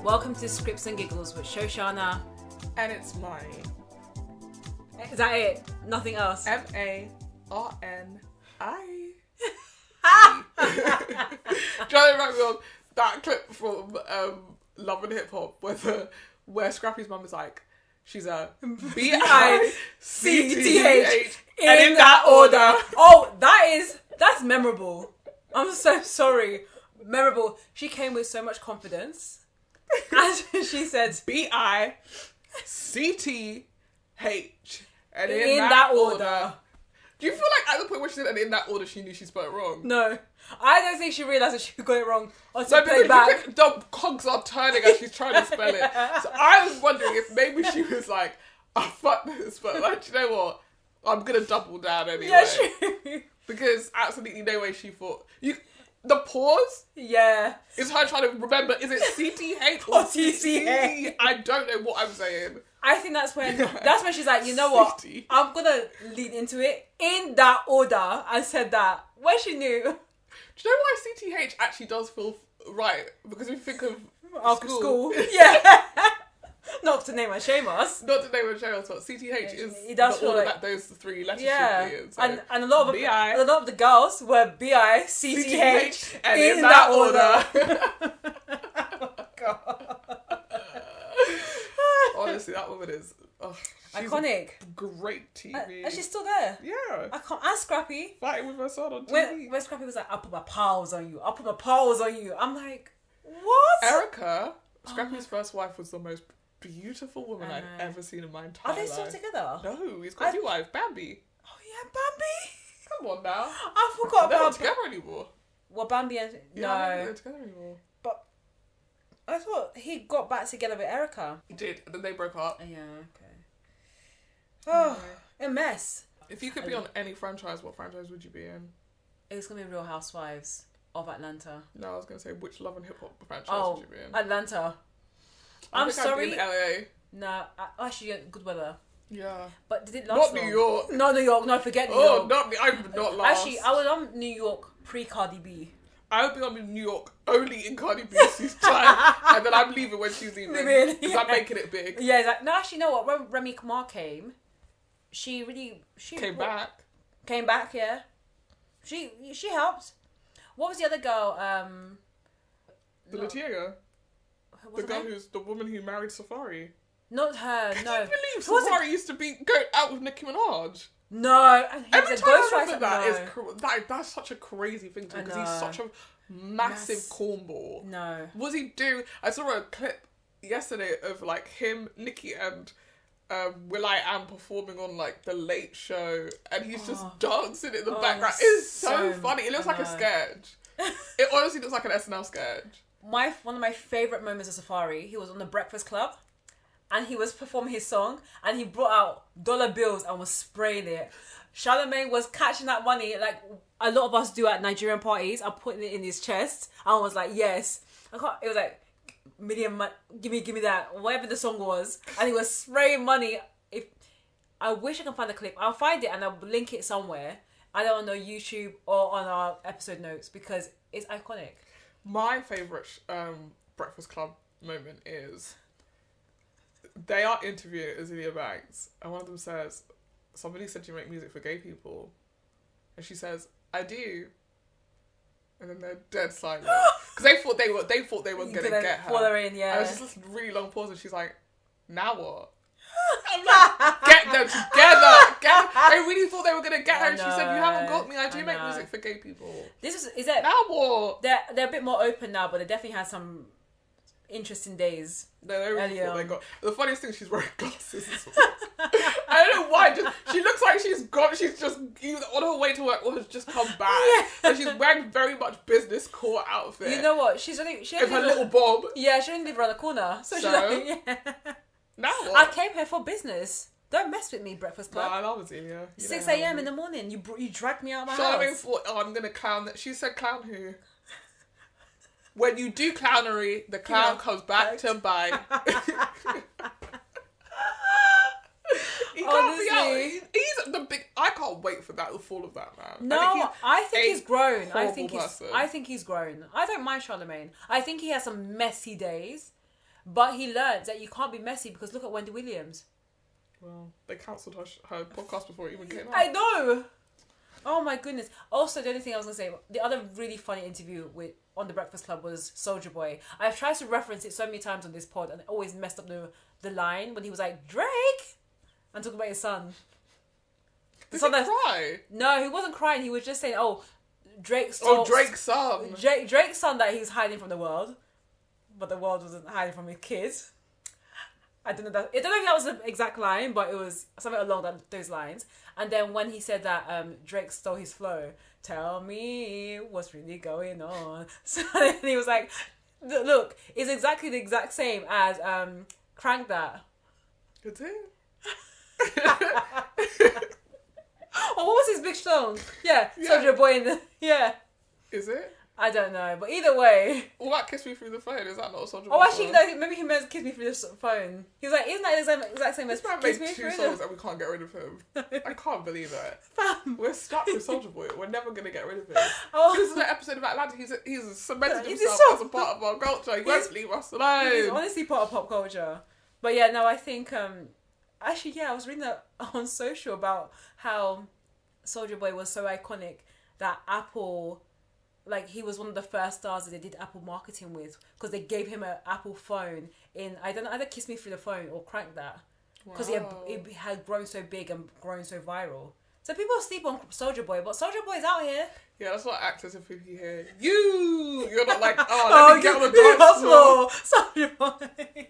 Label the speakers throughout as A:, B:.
A: Welcome to Scripts and Giggles with Shoshanna.
B: And it's Marnie.
A: Is that it? Nothing else?
B: Marni. Do you know what me on that clip from Love and Hip Hop where Scrappy's mum is like, she's a B-I-C-T-H and in that order.
A: Oh, that's memorable. I'm so sorry. Memorable. She came with so much confidence. And she said
B: B-I-C-T-H and in that order. Do you feel like at the point where she said and in that order she knew she spelled it wrong?
A: No. I don't think she realised that she got it wrong.
B: So because the cogs are turning as she's trying to spell it. So I was wondering if maybe she was like, oh fuck this, but like, you know what? I'm gonna double down anyway.
A: Yeah, true.
B: Because absolutely no way she thought the pause.
A: Yeah.
B: Is her trying to remember, is it CTH or TCH? I don't know what I'm saying.
A: I think that's when she's like, you know what? I'm gonna lean into it in that order and said that. When she knew.
B: Do you know why CTH actually does feel right? Because we think of school.
A: Yeah. Not to name and shame us.
B: Not to name and shame us, but CTH is
A: it does feel
B: order
A: like
B: that those three letters
A: yeah.
B: should be in. So.
A: And a lot of the girls were B-I-C-T-H
B: and in that order.
A: Oh God.
B: Honestly, that woman is
A: iconic.
B: Great TV.
A: And she's still there.
B: Yeah.
A: I can't. And Scrappy.
B: Fighting with her son on TV.
A: When Scrappy was like, I'll put my paws on you. I'll put my paws on you. I'm like, what?
B: Erica, Scrappy's first wife, was the most beautiful woman I've ever seen in my entire life.
A: Are they still together?
B: No, he's got a new wife, Bambi.
A: Oh yeah, Bambi.
B: Come on now.
A: I forgot about.
B: They're not together anymore.
A: Well, Bambi and
B: yeah, I don't think they're together anymore.
A: But I thought he got back together with Erica.
B: He did, and then they broke up.
A: Yeah. Okay. Oh, a mess.
B: If you could be on any franchise, what franchise would you be in?
A: It's gonna be Real Housewives of Atlanta.
B: No, I was gonna say which Love and Hip Hop franchise would you be in?
A: Atlanta.
B: I'm sorry. I'd be in LA.
A: No, actually, good weather.
B: Yeah.
A: But did it last
B: Not
A: long?
B: New York.
A: No, New York. No, forget New York.
B: Oh, not me. I would not last.
A: Actually, I was on New York pre-Cardi B.
B: I would be on New York only in Cardi B's time, and then I'm leaving when she's leaving. Because I'm making it big.
A: Yeah, like, no, actually, you know what? When Remy Kamar came, she
B: came back.
A: Came back, yeah. She helped. What was the other girl?
B: The Latiega. The girl who's the woman who married Safari.
A: Not her.
B: Can
A: no.
B: you believe Safari used to go out with Nicki Minaj?
A: No, and he
B: every
A: was a
B: time I
A: ghostwriter.
B: That's such a crazy thing to do because he's such a massive cornball.
A: No,
B: what's he do? I saw a clip yesterday of like him, Nicki, and will.i.am performing on like the Late Show, and he's just dancing in the background. It's so funny. It looks like a sketch. It honestly looks like an SNL sketch.
A: One of my favourite moments of Safari, he was on the Breakfast Club and he was performing his song and he brought out dollar bills and was spraying it. Charlamagne was catching that money like a lot of us do at Nigerian parties and putting it in his chest. I was like, yes. It was like, give me that, whatever the song was. And he was spraying money. I wish I can find the clip. I'll find it and I'll link it somewhere. Either on our YouTube or on our episode notes because it's iconic.
B: My favourite Breakfast Club moment is they are interviewing Azealia Banks and one of them says, somebody said you make music for gay people. And she says, I do. And then they're dead silent. Because they thought they were going to get her.
A: Her in, yeah.
B: And it was just a really long pause and she's like, now what? I'm like, get them together. I really thought they were going to get her. And she said, you haven't got me. I do make music for gay people.
A: Is that
B: now what?
A: They're a bit more open now, but they definitely had some interesting days.
B: No, they really thought they got. The funniest thing, she's wearing glasses as well. I don't know why. She looks like she's just either on her way to work or has just come back. Yeah. And she's wearing very much business core outfit.
A: You know what? She
B: with her little bob.
A: Yeah, she didn't live around the corner. So she's like, yeah.
B: Now what?
A: I came here for business. Don't mess with me, Breakfast Club.
B: No, I love Azealia.
A: 6 a.m. in the morning. You dragged me out of my
B: Charlamagne
A: house.
B: thought, I'm going to clown that. She said clown who? When you do clownery, the clown comes back to bite. He can't be out. He's the big. I can't wait for the fall of that man.
A: No, I think he's grown. I think
B: person.
A: he's grown. I don't mind Charlamagne. I think he has some messy days, But he learned that you can't be messy because look at Wendy Williams.
B: Well, they cancelled her podcast before it even came out.
A: I know. Oh my goodness. Also, the only thing I was going to say, the other really funny interview on The Breakfast Club was Soulja Boy. I've tried to reference it so many times on this pod and always messed up the line when he was like, Drake? And talking about his son.
B: Did he cry?
A: No, he wasn't crying. He was just saying, Drake's
B: son.
A: Drake's son that he's hiding from the world. But the world wasn't hiding from his kids. I don't know if that was the exact line, but it was something along those lines. And then when he said that Drake stole his flow, tell me what's really going on. So then he was like, look, it's exactly the exact same as Crank That.
B: Is it?
A: Oh, what was his big song? Yeah. Soulja Boy yeah.
B: Is it?
A: I don't know, but either way.
B: What about Kiss Me Through the Phone? Is that not a Soulja Boy?
A: Oh, actually, no, maybe he meant Kiss Me Through the Phone. He was like, isn't that the exact same as Kiss Me Through the Phone? This man made 2 songs
B: and we can't get rid of him. I can't believe it.
A: Fam.
B: We're stuck with Soulja Boy. We're never going to get rid of him. Oh. This is an episode of Atlanta. He's cemented himself as a part of our culture. He won't leave us alone.
A: He's honestly part of pop culture. But yeah, no, I think, actually, yeah, I was reading that on social about how Soulja Boy was so iconic that Apple... Like, he was one of the first stars that they did Apple marketing with because they gave him an Apple phone in, I don't know, either Kiss Me Through the Phone or Crank That. Because it had grown so big and grown so viral. So people sleep on Soulja Boy, but Soulja Boy's out here.
B: Yeah, that's what actors and people hear. You're not like, let me get on the dance floor.
A: Soulja Boy.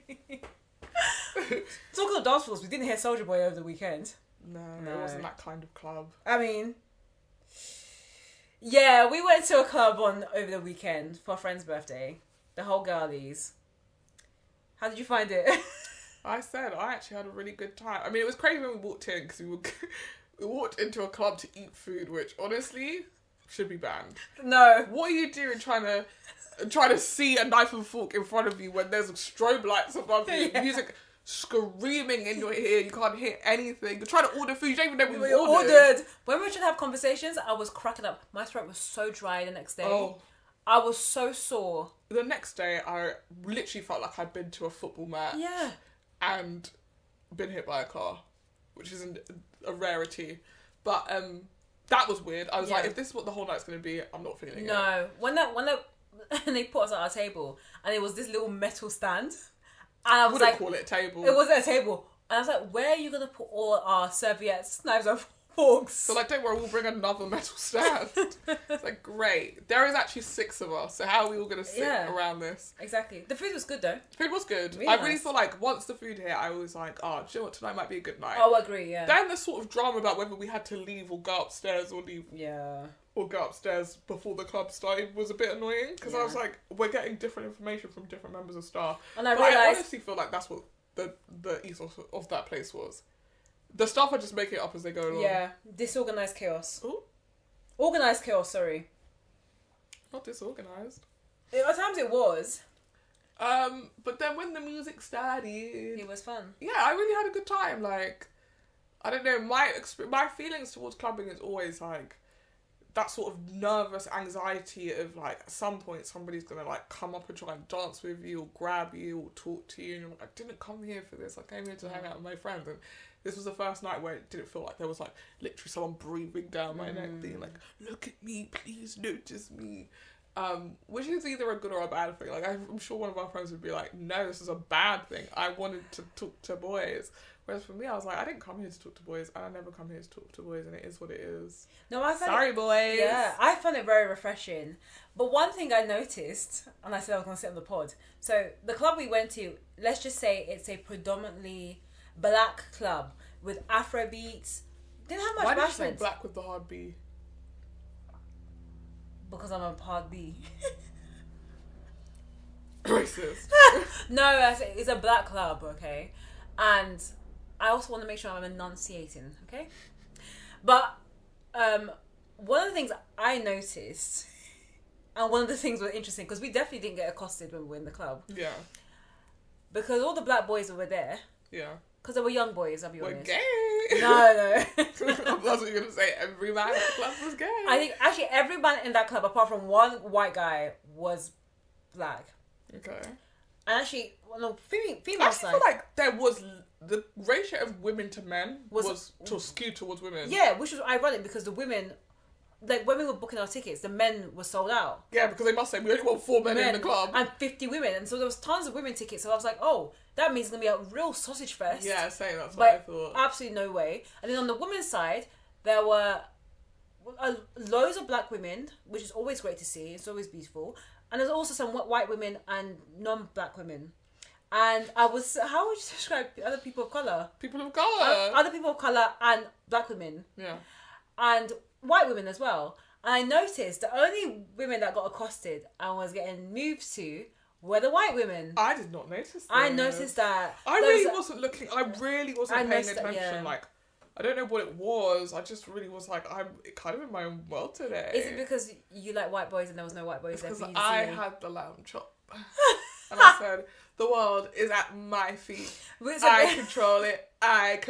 A: Talking of dance floors, we didn't hear Soulja Boy over the weekend.
B: No, it wasn't that kind of club.
A: I mean... Yeah, we went to a club over the weekend for a friend's birthday. The whole GIRLies. How did you find it?
B: I actually had a really good time. I mean, it was crazy when we walked in because we walked into a club to eat food, which honestly should be banned.
A: No.
B: What are you doing trying to see a knife and fork in front of you when there's strobe lights above you, music screaming in your ear, you can't hear anything. You're trying to order food, you don't even know we ordered.
A: When we were trying to have conversations, I was cracking up. My throat was so dry the next day.
B: Oh.
A: I was so sore.
B: The next day, I literally felt like I'd been to a football match.
A: Yeah.
B: And been hit by a car, which isn't a rarity. But that was weird. I was like, if this is what the whole night's going to be, I'm not feeling it.
A: No. When they put us at our table, and it was this little metal stand. And I was
B: call it a table.
A: It wasn't a table. And I was like, where are you going to put all our serviettes, knives and forks?
B: So like, don't worry, we'll bring another metal stand. It's like, great. There is actually 6 of us, so how are we all going to sit around this?
A: Exactly. The food was good though.
B: The food was good. I really feel like once the food hit, I was like, do you know what, tonight might be a good night.
A: Oh, I agree, yeah.
B: Then the sort of drama about whether we had to leave or go upstairs or leave.
A: Yeah.
B: Or go upstairs before the club started was a bit annoying because I was like, we're getting different information from different members of staff. And I honestly feel like that's what the ethos of that place was. The staff are just making it up as they go along.
A: Yeah, disorganized chaos.
B: Ooh.
A: Organized chaos, sorry.
B: Not disorganized.
A: At times it was.
B: But then when the music started...
A: It was fun.
B: Yeah, I really had a good time. Like, I don't know, my feelings towards clubbing is always like... that sort of nervous anxiety of like at some point somebody's gonna like come up and try and dance with you or grab you or talk to you and you're like, I didn't come here for this, I came here to hang out with my friends. And this was the first night where it didn't feel like there was like literally someone breathing down my neck being like, look at me, please notice me. Which is either a good or a bad thing. Like I'm sure one of our friends would be like, no, this is a bad thing, I wanted to talk to boys. Whereas for me, I was like, I didn't come here to talk to boys, and I never come here to talk to boys, and it is what it is.
A: No, I found
B: Sorry, boys.
A: Yeah, I found it very refreshing. But one thing I noticed, and I said I was going to sit on the pod. So the club we went to, let's just say it's a predominantly black club with Afro beats. Didn't have much.
B: Why did you say black with the hard B?
A: Because I'm a hard B.
B: Racist.
A: No, it's a black club, okay? And I also want to make sure I'm enunciating, okay? But one of the things I noticed, and one of the things was interesting, because we definitely didn't get accosted when we were in the club.
B: Yeah.
A: Because all the black boys that were there.
B: Yeah.
A: Because they were young boys, I'll be honest.
B: We're gay.
A: No.
B: That's what you're going to say. Every man in the club was gay.
A: I think actually every man in that club, apart from one white guy, was black.
B: Okay.
A: And actually, well, no, female
B: I
A: side.
B: feel like there was the ratio of women to men was to skew towards women.
A: Yeah, which was ironic because the women, like when we were booking our tickets, the men were sold out.
B: Yeah, because they must say we only want 4 men in the club.
A: And 50 women. And so there was tons of women tickets. So I was like, oh, that means it's going to be a real sausage fest.
B: Yeah, same. That's what I thought.
A: Absolutely no way. And then on the women's side, there were loads of black women, which is always great to see. It's always beautiful. And there's also some white women and non-black women. And how would you describe other people of colour?
B: People of colour.
A: Other people of colour and black women.
B: Yeah.
A: And white women as well. And I noticed the only women that got accosted and was getting moved to were the white women.
B: I did not notice that.
A: I noticed that.
B: I really wasn't looking. I really wasn't paying attention.
A: Yeah.
B: Like, I don't know what it was. I just really was like, I'm kind of in my own world today.
A: Is it because you like white boys and there was no white boys there for you to see?
B: I had the lamb chop. And I said, the world is at my feet. I control it. I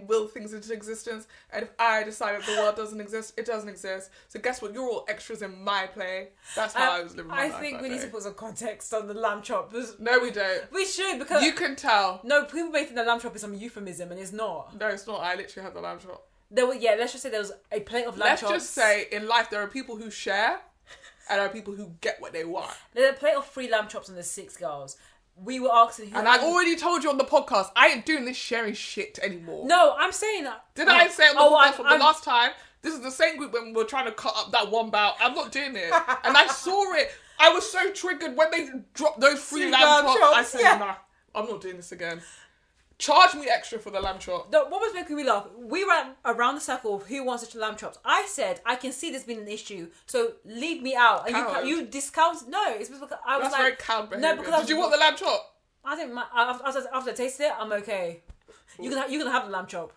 B: will things into existence. And if I decide that the world doesn't exist, it doesn't exist. So guess what? You're all extras in my play. That's how I was living my life.
A: I think we need to put some context on the lamb chop.
B: No, we don't.
A: We should, because
B: you can tell.
A: No, people may think the lamb chop is some euphemism, and it's not.
B: No, it's not. I literally had the lamb chop.
A: Let's just say there was a plate of lamb chops.
B: Let's just say in life there are people who share, and there are people who get what they want.
A: There's a plate of 3 lamb chops and there's 6 girls. We were asking who.
B: And I already told you on the podcast, I ain't doing this sharing shit anymore.
A: No, I'm saying that.
B: Did I say on the podcast from the last time? This is the same group when we were trying to cut up that one bout. I'm not doing it. And I saw it. I was so triggered when they dropped those 3 lamb chops. I said, nah, I'm not doing this again. Charge me extra for the lamb chop.
A: What was making me laugh? We ran around the circle of who wants such lamb chops. I said, I can see this being an issue, so leave me out. And you discounted. No, it's because I was
B: That's very coward behaviour.
A: No, because
B: did you want the lamb chop?
A: I think after I tasted it, I'm okay. You can have the lamb chop.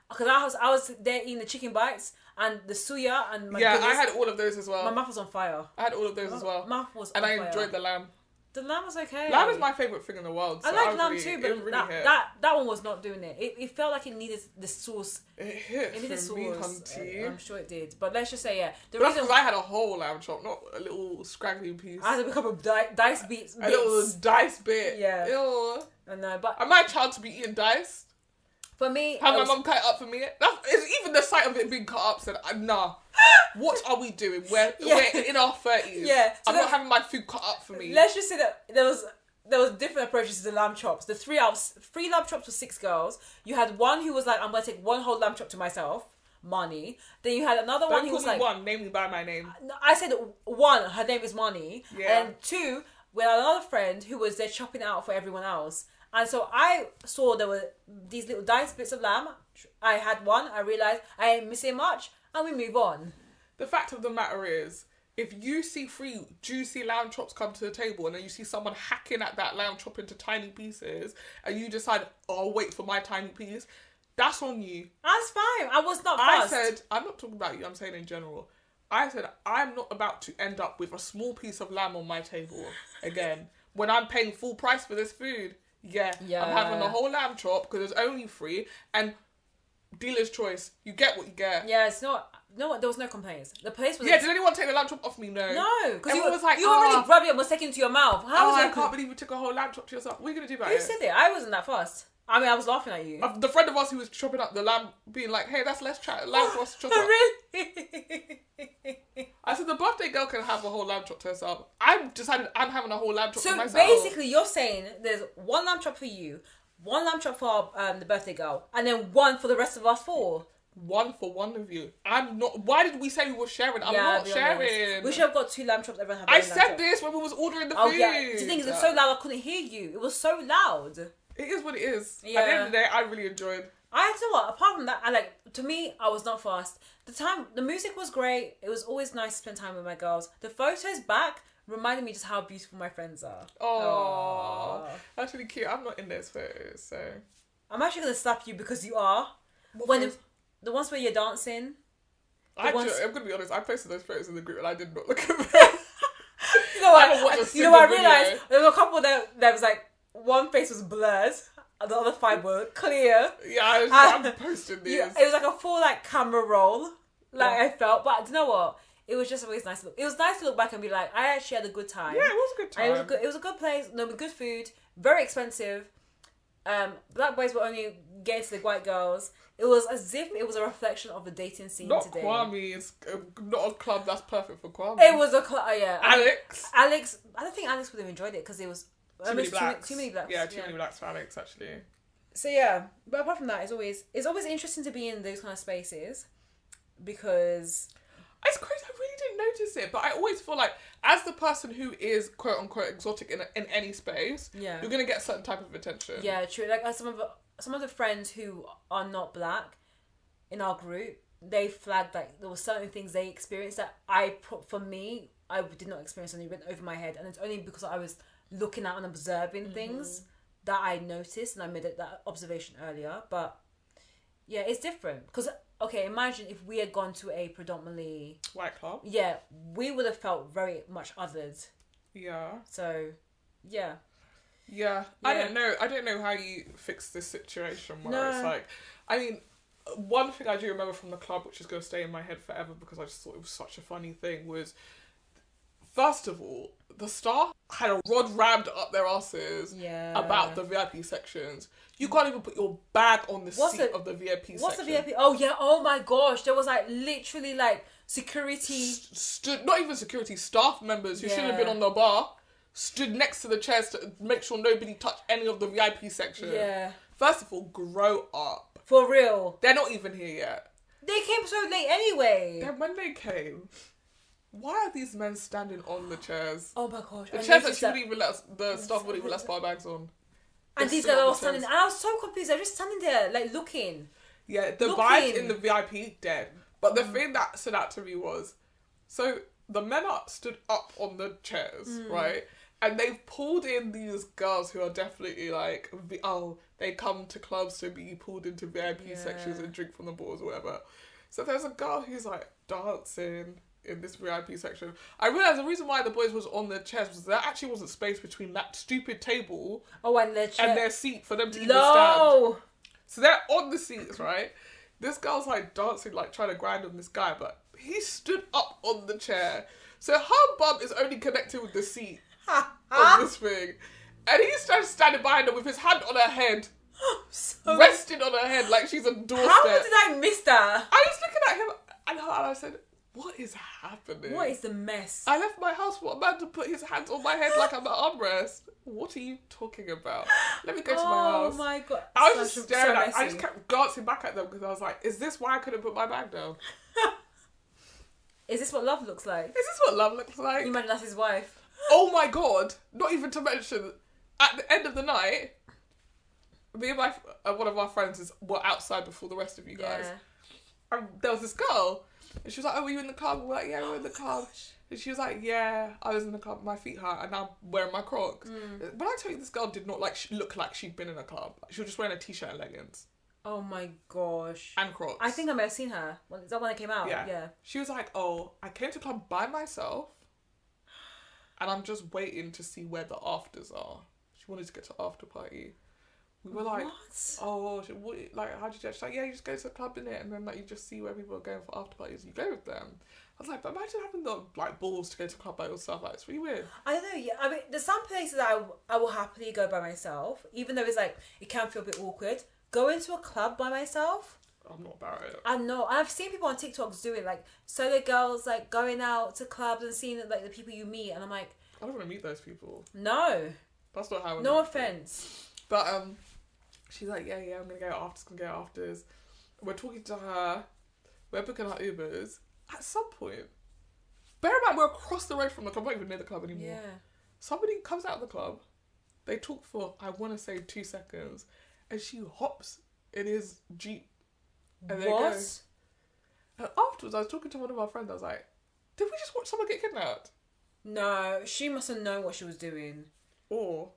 A: Because I was there eating the chicken bites and the suya and my goodness,
B: I had all of those as well.
A: My mouth was on fire.
B: I had all of those as well.
A: Mouth was
B: and
A: on
B: I
A: fire.
B: enjoyed the lamb.
A: The lamb was okay.
B: Lamb is my favourite thing in the world. So
A: I like lamb too, but
B: really
A: that one was not doing it. It felt like it needed the sauce.
B: It hit
A: It needed
B: for me,
A: sauce.
B: hunty.
A: I'm sure it did. But let's just say,
B: That's because I had a whole lamb chop, not a little scraggly piece.
A: I had a couple of dice bits.
B: A little dice bit.
A: Yeah.
B: Ew.
A: I know, but
B: am I a child to be eating dice?
A: For me,
B: have my mum cut it up for me. Even the sight of it being cut up said, nah. What are we doing? We're in our 30s.
A: Yeah, so
B: I'm not having my food cut up for me.
A: Let's just say that there was different approaches to the lamb chops. The 3 lamb chops for 6 girls. You had one who was like, I'm gonna take one whole lamb chop to myself, Marnie. Then you had another one who was like,
B: one, name me by my name.
A: I said 1, her name is Marnie.
B: Yeah.
A: And 2, we had another friend who was there chopping it out for everyone else. And so I saw there were these little diced bits of lamb. I had one. I realised I ain't missing much. And we move on.
B: The fact of the matter is, if you see 3 juicy lamb chops come to the table and then you see someone hacking at that lamb chop into tiny pieces and you decide, oh, I'll wait for my tiny piece, that's on you.
A: That's fine. I was not fussed.
B: I said, I'm not talking about you, I'm saying in general. I said, I'm not about to end up with a small piece of lamb on my table again when I'm paying full price for this food. Yeah, I'm having the whole lamb chop because there's only 3 and dealer's choice. You get what you get.
A: Yeah, it's not. No, there was no complaints. The place was.
B: Yeah, did anyone take the lamb chop off me? No.
A: No, because you
B: was like,
A: you were really grubby and was taking it to your mouth.
B: I can't believe you took a whole lamb chop to yourself. What are you gonna do about it?
A: Who said it? I wasn't that fussed. I mean, I was laughing at you.
B: The friend of us who was chopping up the lamb, being like, "Hey, that's less lamb for us to chop up."
A: Really?
B: I said the birthday girl can have a whole lamb chop to herself. I've decided I'm having a whole lamb chop for myself.
A: So basically, you're saying there's 1 lamb chop for you, 1 lamb chop for the birthday girl, and then 1 for the rest of us 4.
B: 1 for one of you. I'm not. Why did we say we were sharing? I'm not sharing.
A: We should have got 2 lamb chops. Everyone had.
B: I said this when we was ordering the food.
A: Oh yeah. The thing is, it's so loud I couldn't hear you. It was so loud.
B: It is what it is.
A: Yeah.
B: At the end of the day, I really enjoyed.
A: I tell you what. Apart from that, to me, I was not fast. The music was great. It was always nice to spend time with my girls. The photos back reminded me just how beautiful my friends are.
B: Oh, that's really cute. I'm not in those photos, so
A: I'm actually gonna slap you because you are. The ones where you're dancing.
B: I'm gonna be honest. I posted those photos in the group and I did not look at them.
A: You know what? I realised there were a couple that was like one face was blurred, and the other 5 were clear.
B: Yeah, I'm posting this.
A: It was like a full camera roll. I felt, but you know what? it was just always nice to look. It was nice to look back and be like, I actually had a good time.
B: Yeah, it was a good time.
A: It was a good place. No, with good food, very expensive. Black boys were only getting to the white girls. It was as if it was a reflection of the dating scene
B: Not
A: today.
B: Kwame. It's not a club that's perfect for Kwame.
A: It was a club. Yeah.
B: Alex.
A: I don't think Alex would have enjoyed it because it was
B: Too many blacks.
A: Too many blacks.
B: Yeah, too many blacks for Alex actually.
A: So yeah, but apart from that, it's always interesting to be in those kind of spaces because
B: it's crazy. I really didn't notice it, but I always feel like as the person who is quote unquote exotic in any space,
A: yeah,
B: you're gonna get a certain type of attention.
A: Yeah, true. Like some of the friends who are not black in our group, they flagged like there were certain things they experienced that I did not experience, and it went over my head, and it's only because I was looking at and observing things that I noticed, and I made that observation earlier. But yeah, it's different because okay, imagine if we had gone to a predominantly
B: white club.
A: Yeah, we would have felt very much othered.
B: Yeah.
A: So, yeah.
B: Yeah. I don't know how you fix this situation where it's like, I mean, one thing I do remember from the club, which is going to stay in my head forever because I just thought it was such a funny thing, was first of all, the staff had a rod rammed up their asses about the VIP sections. You can't even put your bag on the seat of the VIP section.
A: What's the VIP? Oh yeah, oh my gosh. There was like literally like security.
B: Not even security, staff members who shouldn't have been on the bar stood next to the chairs to make sure nobody touched any of the VIP section.
A: Yeah.
B: First of all, grow up.
A: For real.
B: They're not even here yet.
A: They came so late anyway.
B: Then when they came, why are these men standing on the chairs?
A: Oh my gosh.
B: The chairs that she wouldn't even the staff wouldn't even let us put our bags on.
A: And these guys are standing, and I was so confused. They're just standing there, like looking.
B: Yeah, the vibe in the VIP dead. But the thing that stood out to me was, so the men stood up on the chairs, right? And they've pulled in these girls who are definitely like, they come to clubs to be pulled into VIP sections and drink from the balls or whatever. So there's a girl who's like dancing in this VIP section. I realised the reason why the boys was on the chairs was there actually wasn't space between that stupid table
A: and
B: their seat for them to even stand. So they're on the seats, right? This girl's like dancing, like trying to grind on this guy, but he stood up on the chair. So her bum is only connected with the seat of this thing. And he's just standing behind her with his hand on her head. Resting on her head like she's a doorstep.
A: How did I miss that?
B: I was looking at him and I said, what is happening?
A: What is the mess?
B: I left my house for a man to put his hands on my head like I'm an armrest. What are you talking about? Let me go to my house.
A: Oh my god.
B: I was just staring at I just kept glancing back at them because I was like, is this why I couldn't put my bag down?
A: Is this what love looks like?
B: Is this what love looks like?
A: You imagine that's his wife.
B: Oh my god. Not even to mention, at the end of the night, me and one of our friends were outside before the rest of you guys. Yeah. And there was this girl. And she was like, oh, were you in the club? We're like, yeah, we're in the club. And she was like, yeah, I was in the club. My feet hurt and I'm wearing my Crocs. When I tell you this girl did not look like she'd been in a club. She was just wearing a t-shirt and leggings.
A: Oh my gosh.
B: And Crocs.
A: I think I may have seen her. Is that when it came out? Yeah.
B: She was like, oh, I came to club by myself and I'm just waiting to see where the afters are. She wanted to get to after party. We were like,
A: what?
B: Oh, like, how did you do it? She's like, yeah, you just go to the club, innit? And then, like, you just see where people are going for after parties. You go with them. I was like, but imagine having the, like, balls to go to a club by yourself. Like, it's really weird.
A: I don't know, yeah. I mean, there's some places that I will happily go by myself, even though it's, like, it can feel a bit awkward. Going to a club by myself?
B: I'm not about it.
A: I know. I've seen people on TikToks do it, like, solo girls, like, going out to clubs and seeing, like, the people you meet. And I'm like...
B: I don't want to meet those people.
A: No.
B: That's not how I
A: No offence.
B: But, she's like, yeah, I'm going to go afters. We're talking to her. We're booking our Ubers. At some point, bear in mind, we're across the road from the club. We're not even near the club anymore.
A: Yeah. Somebody
B: comes out of the club. They talk for, I want to say, 2 seconds. And she hops in his Jeep. And they go. And afterwards, I was talking to one of our friends. I was like, did we just watch someone get kidnapped?
A: No, she must have known what she was doing.
B: Or...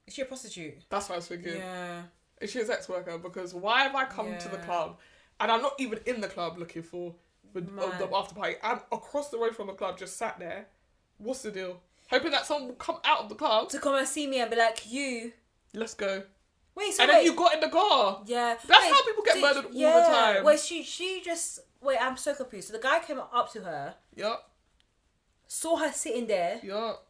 A: is she a prostitute?
B: That's what I was thinking.
A: Yeah.
B: Is she a sex worker? Because why have I come to the club and I'm not even in the club looking for the after party? I'm across the road from the club, just sat there. What's the deal? Hoping that someone will come out of the club
A: to come and see me and be like, you.
B: Let's go.
A: Wait,
B: then you got in the car.
A: Yeah.
B: That's how people get murdered all the time.
A: Well, she just Wait, I'm so confused. So the guy came up to her,
B: Yup.
A: saw her sitting there.
B: Yup.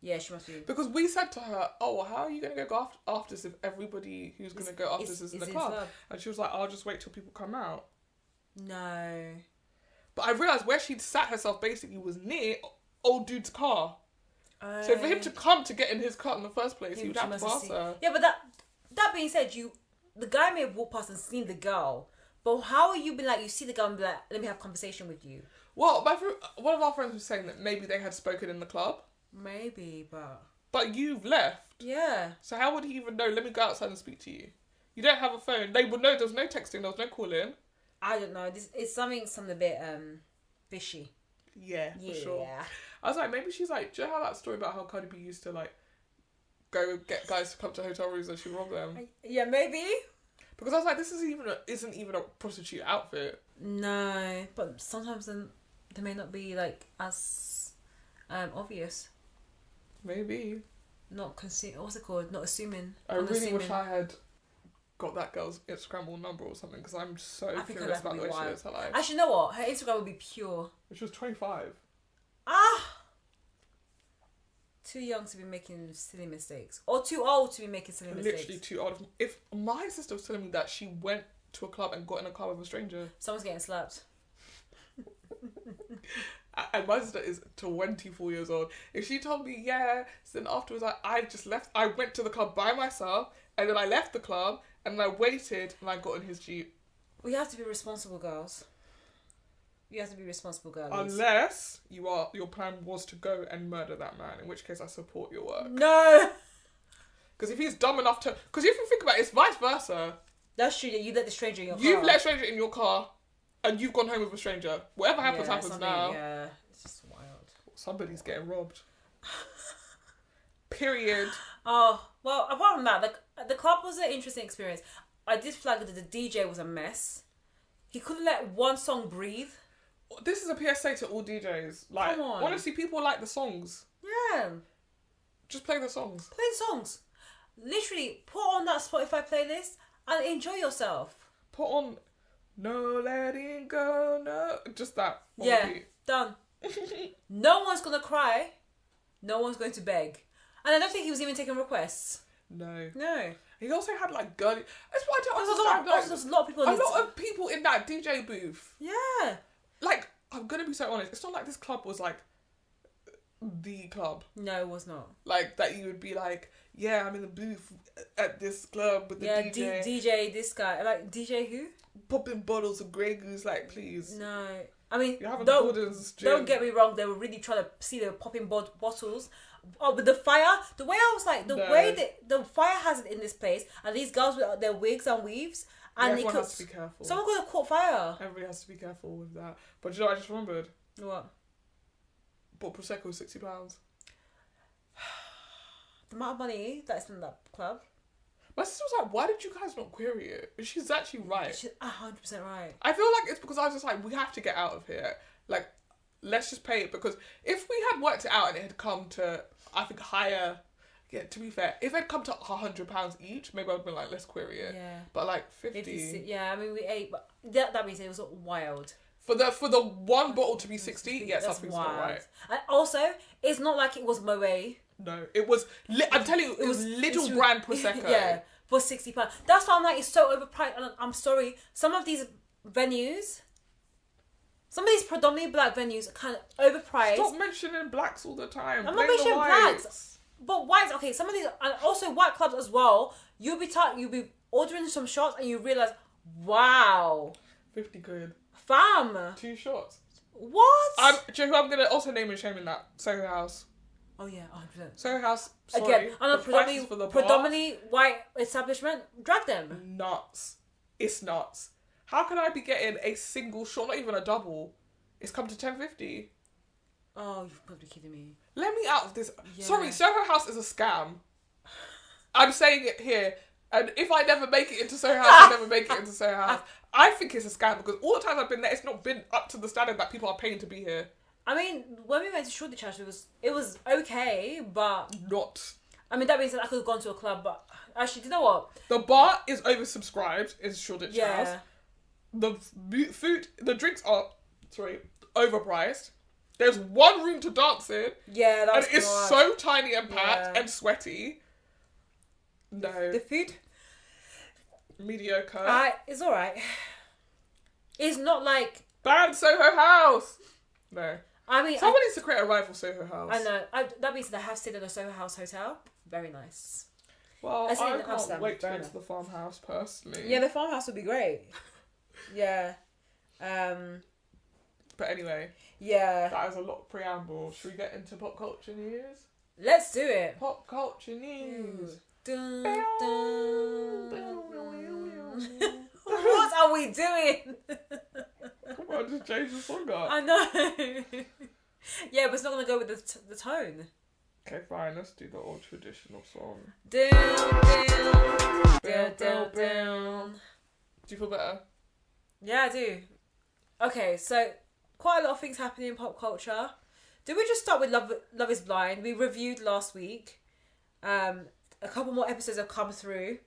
A: Yeah, she must be.
B: Because we said to her, oh, well, how are you going to go after this if everybody who's going to go after this is in the club? And she was like, I'll just wait till people come out.
A: No.
B: But I realised where she'd sat herself basically was near old dude's car. So for him to come to get in his car in the first place, he would have to pass her.
A: Yeah, but that being said, the guy may have walked past and seen the girl, but how are you been like, you see the girl and be like, let me have a conversation with you?
B: Well, one of our friends was saying that maybe they had spoken in the club.
A: Maybe, but...
B: But you've left.
A: Yeah.
B: So how would he even know, let me go outside and speak to you? You don't have a phone. They would know there was no texting, there was no calling.
A: I don't know. This it's something a bit fishy.
B: Yeah, for sure. I was like, maybe she's like, do you know how that story about how Cardi B used to like go get guys to come to hotel rooms and she robbed them?
A: Yeah, maybe.
B: Because I was like, this isn't even a prostitute outfit.
A: No, but sometimes they may not be like as obvious.
B: Maybe.
A: What's it called? Not assuming.
B: I really wish I had got that girl's Instagram or number or something, because I'm so curious about the way she lives her life.
A: Actually, you know what? Her Instagram would be pure.
B: She was 25.
A: Too young to be making silly mistakes. Or too old to be making silly mistakes.
B: Literally too old. If my sister was telling me that she went to a club and got in a car with a stranger.
A: Someone's getting slapped.
B: And my sister is 24 years old. If she told me, yeah, so then afterwards I went to the club by myself, and then I left the club, and I waited, and I got in his Jeep.
A: We have to be responsible girls. You have to be responsible girls.
B: Unless your plan was to go and murder that man, in which case I support your work.
A: No!
B: Because if he's dumb enough to... Because if you think about it, it's vice versa.
A: That's true, you let the stranger in your car.
B: You've let a stranger in your car, and you've gone home with a stranger. Whatever happens now.
A: Yeah, it's just wild.
B: Somebody's getting robbed. Period.
A: Oh, well, apart from that, the club was an interesting experience. I did flag that the DJ was a mess. He couldn't let one song breathe.
B: This is a PSA to all DJs. Like,
A: Come on.
B: honestly, people like the songs.
A: Yeah.
B: Just play the songs.
A: Play the songs. Literally, put on that Spotify playlist and enjoy yourself.
B: Put on No Letting Go, no... Just that.
A: Yeah,
B: beat.
A: done. No one's going to cry. No one's going to beg. And I don't think he was even taking requests.
B: No. He also had like GIRLie. That's why I don't understand.
A: There's a lot of people.
B: A lot of people in that DJ booth.
A: Yeah.
B: Like, I'm gonna be so honest. It's not like this club was like the club.
A: No, it was not.
B: Like that, you would be like, yeah, I'm in the booth at this club with the DJ.
A: DJ, this guy, like DJ who?
B: Popping bottles of Grey Goose, like please.
A: No, I mean,
B: don't
A: get me wrong. They were really trying to see they were popping bottles. Oh, but the fire, the way I was like, way that the fire hazard in this place, and these girls with their wigs and weaves, and
B: everyone has to be careful.
A: Someone could have caught fire.
B: Everybody has to be careful with that. But you know what I just remembered?
A: What?
B: Bought Prosecco was £60.
A: The amount of money that's in that club.
B: My sister was like, why did you guys not query it? And she's actually right.
A: She's 100% right.
B: I feel like it's because I was just like, we have to get out of here. Like, let's just pay it, because if we had worked it out and it had come to, I think, higher, yeah, to be fair, if it had come to £100 each, maybe I would have been like, let's query it.
A: Yeah.
B: But like 50.
A: Yeah, I mean, we ate, but that means it was wild.
B: For the one bottle to be 60, yeah, something's not right.
A: And also, it's not like it was Moet.
B: No, it was, I'm telling you, it was Little Brand Prosecco.
A: Yeah, for £60. That's why I'm like, it's so overpriced. And I'm sorry, some of these venues, some of these predominantly black venues are kind of overpriced.
B: Stop mentioning blacks all the time.
A: I'm not mentioning blacks. But whites, okay, some of these, and also white clubs as well, you'll be ordering some shots and you realise, wow.
B: 50 quid.
A: Fam.
B: 2 shots.
A: What?
B: Do you know who I'm going to also name and shame in that? Soho House.
A: Oh yeah, 100%.
B: Soho House, sorry.
A: Again, on a predominantly white establishment, drag them.
B: Nuts. It's nuts. How can I be getting a single shot, not even a double? It's come to £10.50.
A: Oh, you've got to be kidding me.
B: Let me out of this.
A: Yeah.
B: Sorry, Soho House is a scam. I'm saying it here. And if I never make it into Soho House, I never make it into Soho House. I think it's a scam, because all the times I've been there, it's not been up to the standard that people are paying to be here.
A: I mean, when we went to Shorty Church, it was okay, but...
B: Not.
A: I mean, that means that I could have gone to a club, but... Actually, do you know what?
B: The bar is oversubscribed in Shoreditch House. The food, the drinks are, overpriced. There's one room to dance in.
A: Yeah, that's
B: and it's so tiny and packed and sweaty. No.
A: The food?
B: Mediocre.
A: It's alright. It's not like...
B: Ban Soho House! No.
A: I mean...
B: Someone needs to create a rival Soho House.
A: I know. That means that I have stayed in a Soho House hotel. Very nice.
B: Well, I can't wait to go to the farmhouse, personally.
A: Yeah, the farmhouse would be great. Yeah.
B: But anyway.
A: Yeah.
B: That is a lot of preamble. Should we get into pop culture news?
A: Let's do it.
B: Pop culture news.
A: Dun, dun. What are we doing?
B: Come on, just change the song up.
A: I know. Yeah, but it's not going to go with the tone.
B: Okay, fine. Let's do the old traditional song.
A: Down, down, down, down, down.
B: Do you feel better?
A: Yeah, I do. Okay, so quite a lot of things happening in pop culture. Did we just start with Love is Blind? We reviewed last week. A couple more episodes have come through.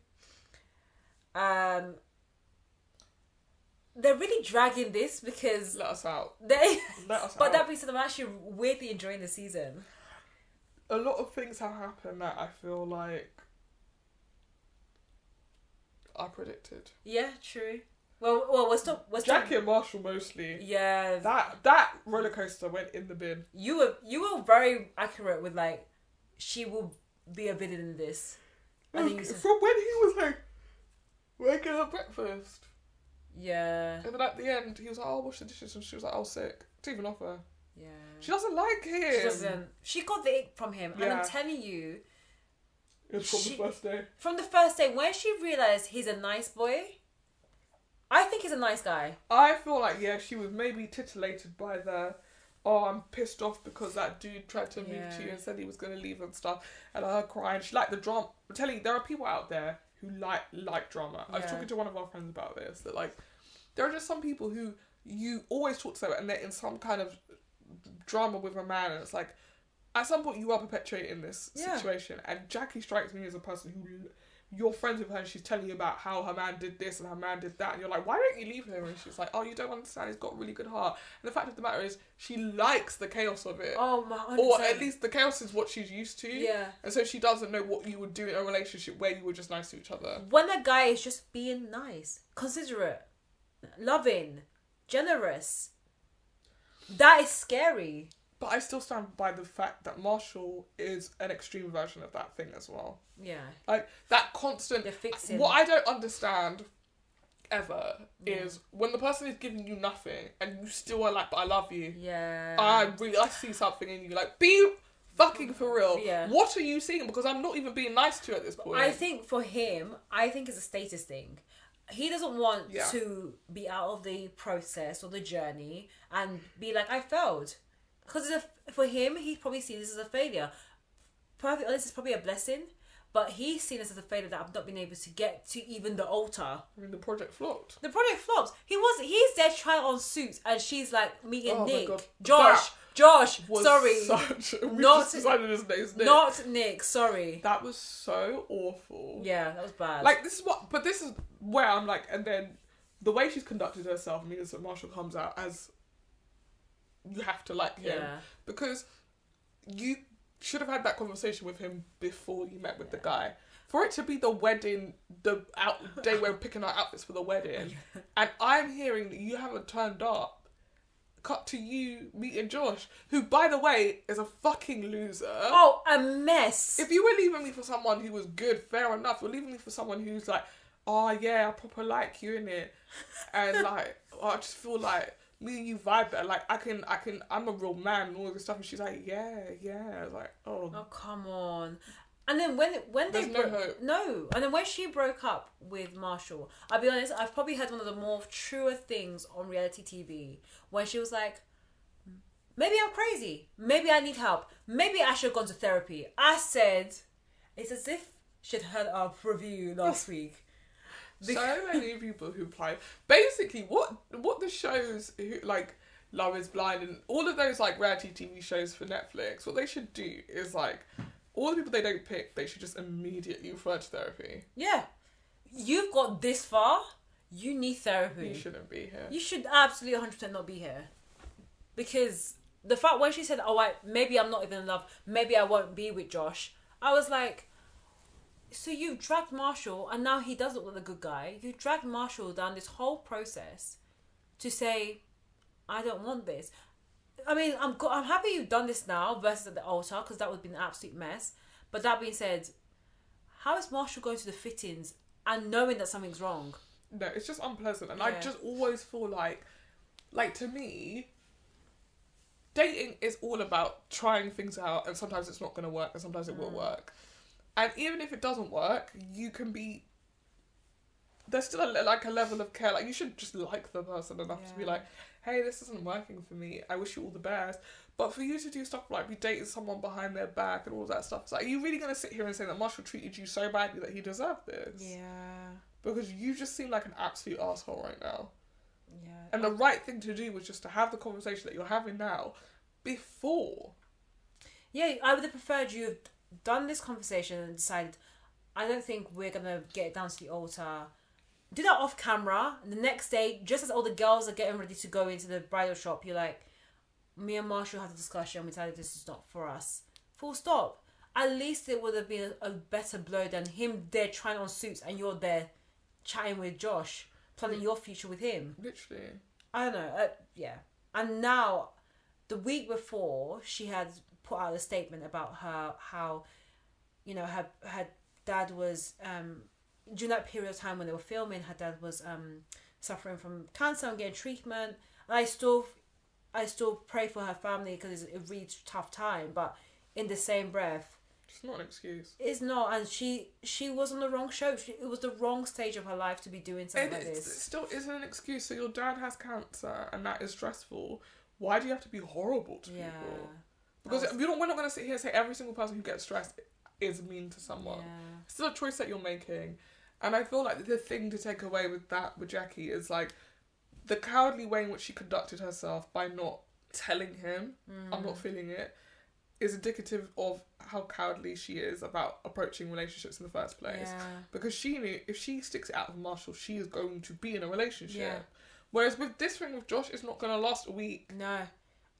A: They're really dragging this because...
B: Let us out.
A: Let
B: us
A: but
B: out.
A: that being said, I'm actually weirdly enjoying the season.
B: A lot of things have happened that I feel like are predicted.
A: Yeah, true. Well, we're still
B: Jackie and Marshall mostly.
A: Yeah.
B: That roller coaster went in the bin.
A: You were very accurate with like, she will be a villain in this.
B: From when he was like, we're gonna have breakfast.
A: Yeah.
B: And then at the end, he was like, "Oh, wash the dishes," and she was like, "Oh, sick." Didn't even offer.
A: Yeah.
B: She doesn't like him.
A: She doesn't. She got the ick from him, and I'm telling you.
B: It was from the first day. From
A: the first day, when she realised he's a nice boy, I think he's a nice guy.
B: I feel like, she was maybe titillated by I'm pissed off because that dude tried to meet you and said he was going to leave and stuff, and her crying. She liked the drama. I'm telling you, there are people out there who like drama. I was talking to one of our friends about this, that like, there are just some people who you always talk to, and they're in some kind of drama with a man, and it's like, at some point you are perpetuating this situation. And Jackie strikes me as a person who, you're friends with her and she's telling you about how her man did this and her man did that, and you're like, why don't you leave him? And she's like, oh, you don't understand, he's got a really good heart. And the fact of the matter is, she likes the chaos of it.
A: Oh my.
B: Or at least the chaos is what she's used to.
A: Yeah.
B: And so she doesn't know what you would do in a relationship where you were just nice to each other.
A: When a guy is just being nice, considerate, loving, generous, that is scary.
B: But I still stand by the fact that Marshall is an extreme version of that thing as well.
A: Yeah.
B: Like, that constant...
A: They're fixing.
B: What I don't understand ever is when the person is giving you nothing and you still are like, but I love you.
A: Yeah.
B: I see something in you. Like, be fucking for real.
A: Yeah.
B: What are you seeing? Because I'm not even being nice to you at this point.
A: I think for him, it's a status thing. He doesn't want to be out of the process or the journey and be like, I failed. Because for him, he probably sees this as a failure. Perfect honest, it's probably a blessing, but he's seen this as a failure that I've not been able to get to even the altar.
B: I mean, the project flopped.
A: The project flops. He's there trying on suits, and she's like meeting Nick.
B: My God.
A: Josh, sorry.
B: Not
A: Nick, sorry.
B: That was so awful.
A: Yeah, that was bad.
B: Like, this is where I'm like, and then the way she's conducted herself means that Marshall comes out as, you have to like him.
A: Yeah.
B: Because you should have had that conversation with him before you met with the guy. For it to be the wedding, day we're picking our outfits for the wedding, and I'm hearing that you haven't turned up, cut to you meeting Josh, who, by the way, is a fucking loser.
A: Oh, a mess.
B: If you were leaving me for someone who was good, fair enough. You're leaving me for someone who's like, oh yeah, I proper like you, innit? And like, I just feel like me and you vibe better. Like, I'm a real man and all this stuff. And she's like, yeah. I was like, oh.
A: Oh, come on. And then when
B: There's no hope.
A: No. And then when she broke up with Marshall, I'll be honest, I've probably heard one of the more truer things on reality TV. When she was like, maybe I'm crazy. Maybe I need help. Maybe I should have gone to therapy. I said, it's as if she'd heard our review last week.
B: So many people who apply. Basically, what the shows who, like Love is Blind and all of those like reality TV shows for Netflix, what they should do is like, all the people they don't pick, they should just immediately refer to therapy.
A: Yeah. You've got this far. you need therapy.
B: You shouldn't be here.
A: You should absolutely 100% not be here. Because the fact when she said, oh, maybe I'm not even in love, maybe I won't be with Josh, I was like, so you dragged Marshall, and now he does look like a good guy. You dragged Marshall down this whole process to say, I don't want this. I mean, I'm happy you've done this now versus at the altar, because that would be an absolute mess. But that being said, how is Marshall going to the fittings and knowing that something's wrong?
B: No, it's just unpleasant. And I just always feel like to me, dating is all about trying things out, and sometimes it's not going to work, and sometimes it will work. And even if it doesn't work, you can be... There's still a level of care. Like, you should just like the person enough to be like, hey, this isn't working for me. I wish you all the best. But for you to do stuff like be dating someone behind their back and all that stuff, it's like, are you really going to sit here and say that Marshall treated you so badly that he deserved this?
A: Yeah.
B: Because you just seem like an absolute asshole right now.
A: Yeah.
B: And the right thing to do was just to have the conversation that you're having now before.
A: Yeah, I would have preferred you have done this conversation and decided, I don't think we're going to get down to the altar. Do that off camera. And the next day, just as all the girls are getting ready to go into the bridal shop, you're like, me and Marshall had a discussion. We decided this is not for us. Full stop. At least it would have been a better blow than him there trying on suits and you're there chatting with Josh, planning your future with him.
B: Literally.
A: I don't know. Yeah. And now, the week before, she had put out a statement about how you know, her dad was... during that period of time when they were filming, her dad was suffering from cancer and getting treatment. And I still pray for her family because it's a really tough time. But in the same breath,
B: it's not an excuse.
A: It's not, and she was on the wrong show. It was the wrong stage of her life to be doing something like this.
B: It still isn't an excuse. So your dad has cancer, and that is stressful. Why do you have to be horrible to people? Because we're not going to sit here and say every single person who gets stressed is mean to someone. Yeah. It's still a choice that you're making. And I feel like the thing to take away with Jackie is like the cowardly way in which she conducted herself by not telling him, I'm not feeling it, is indicative of how cowardly she is about approaching relationships in the first place. Yeah. Because she knew if she sticks it out with Marshall, she is going to be in a relationship. Yeah. Whereas with this thing with Josh, it's not going to last a week.
A: No.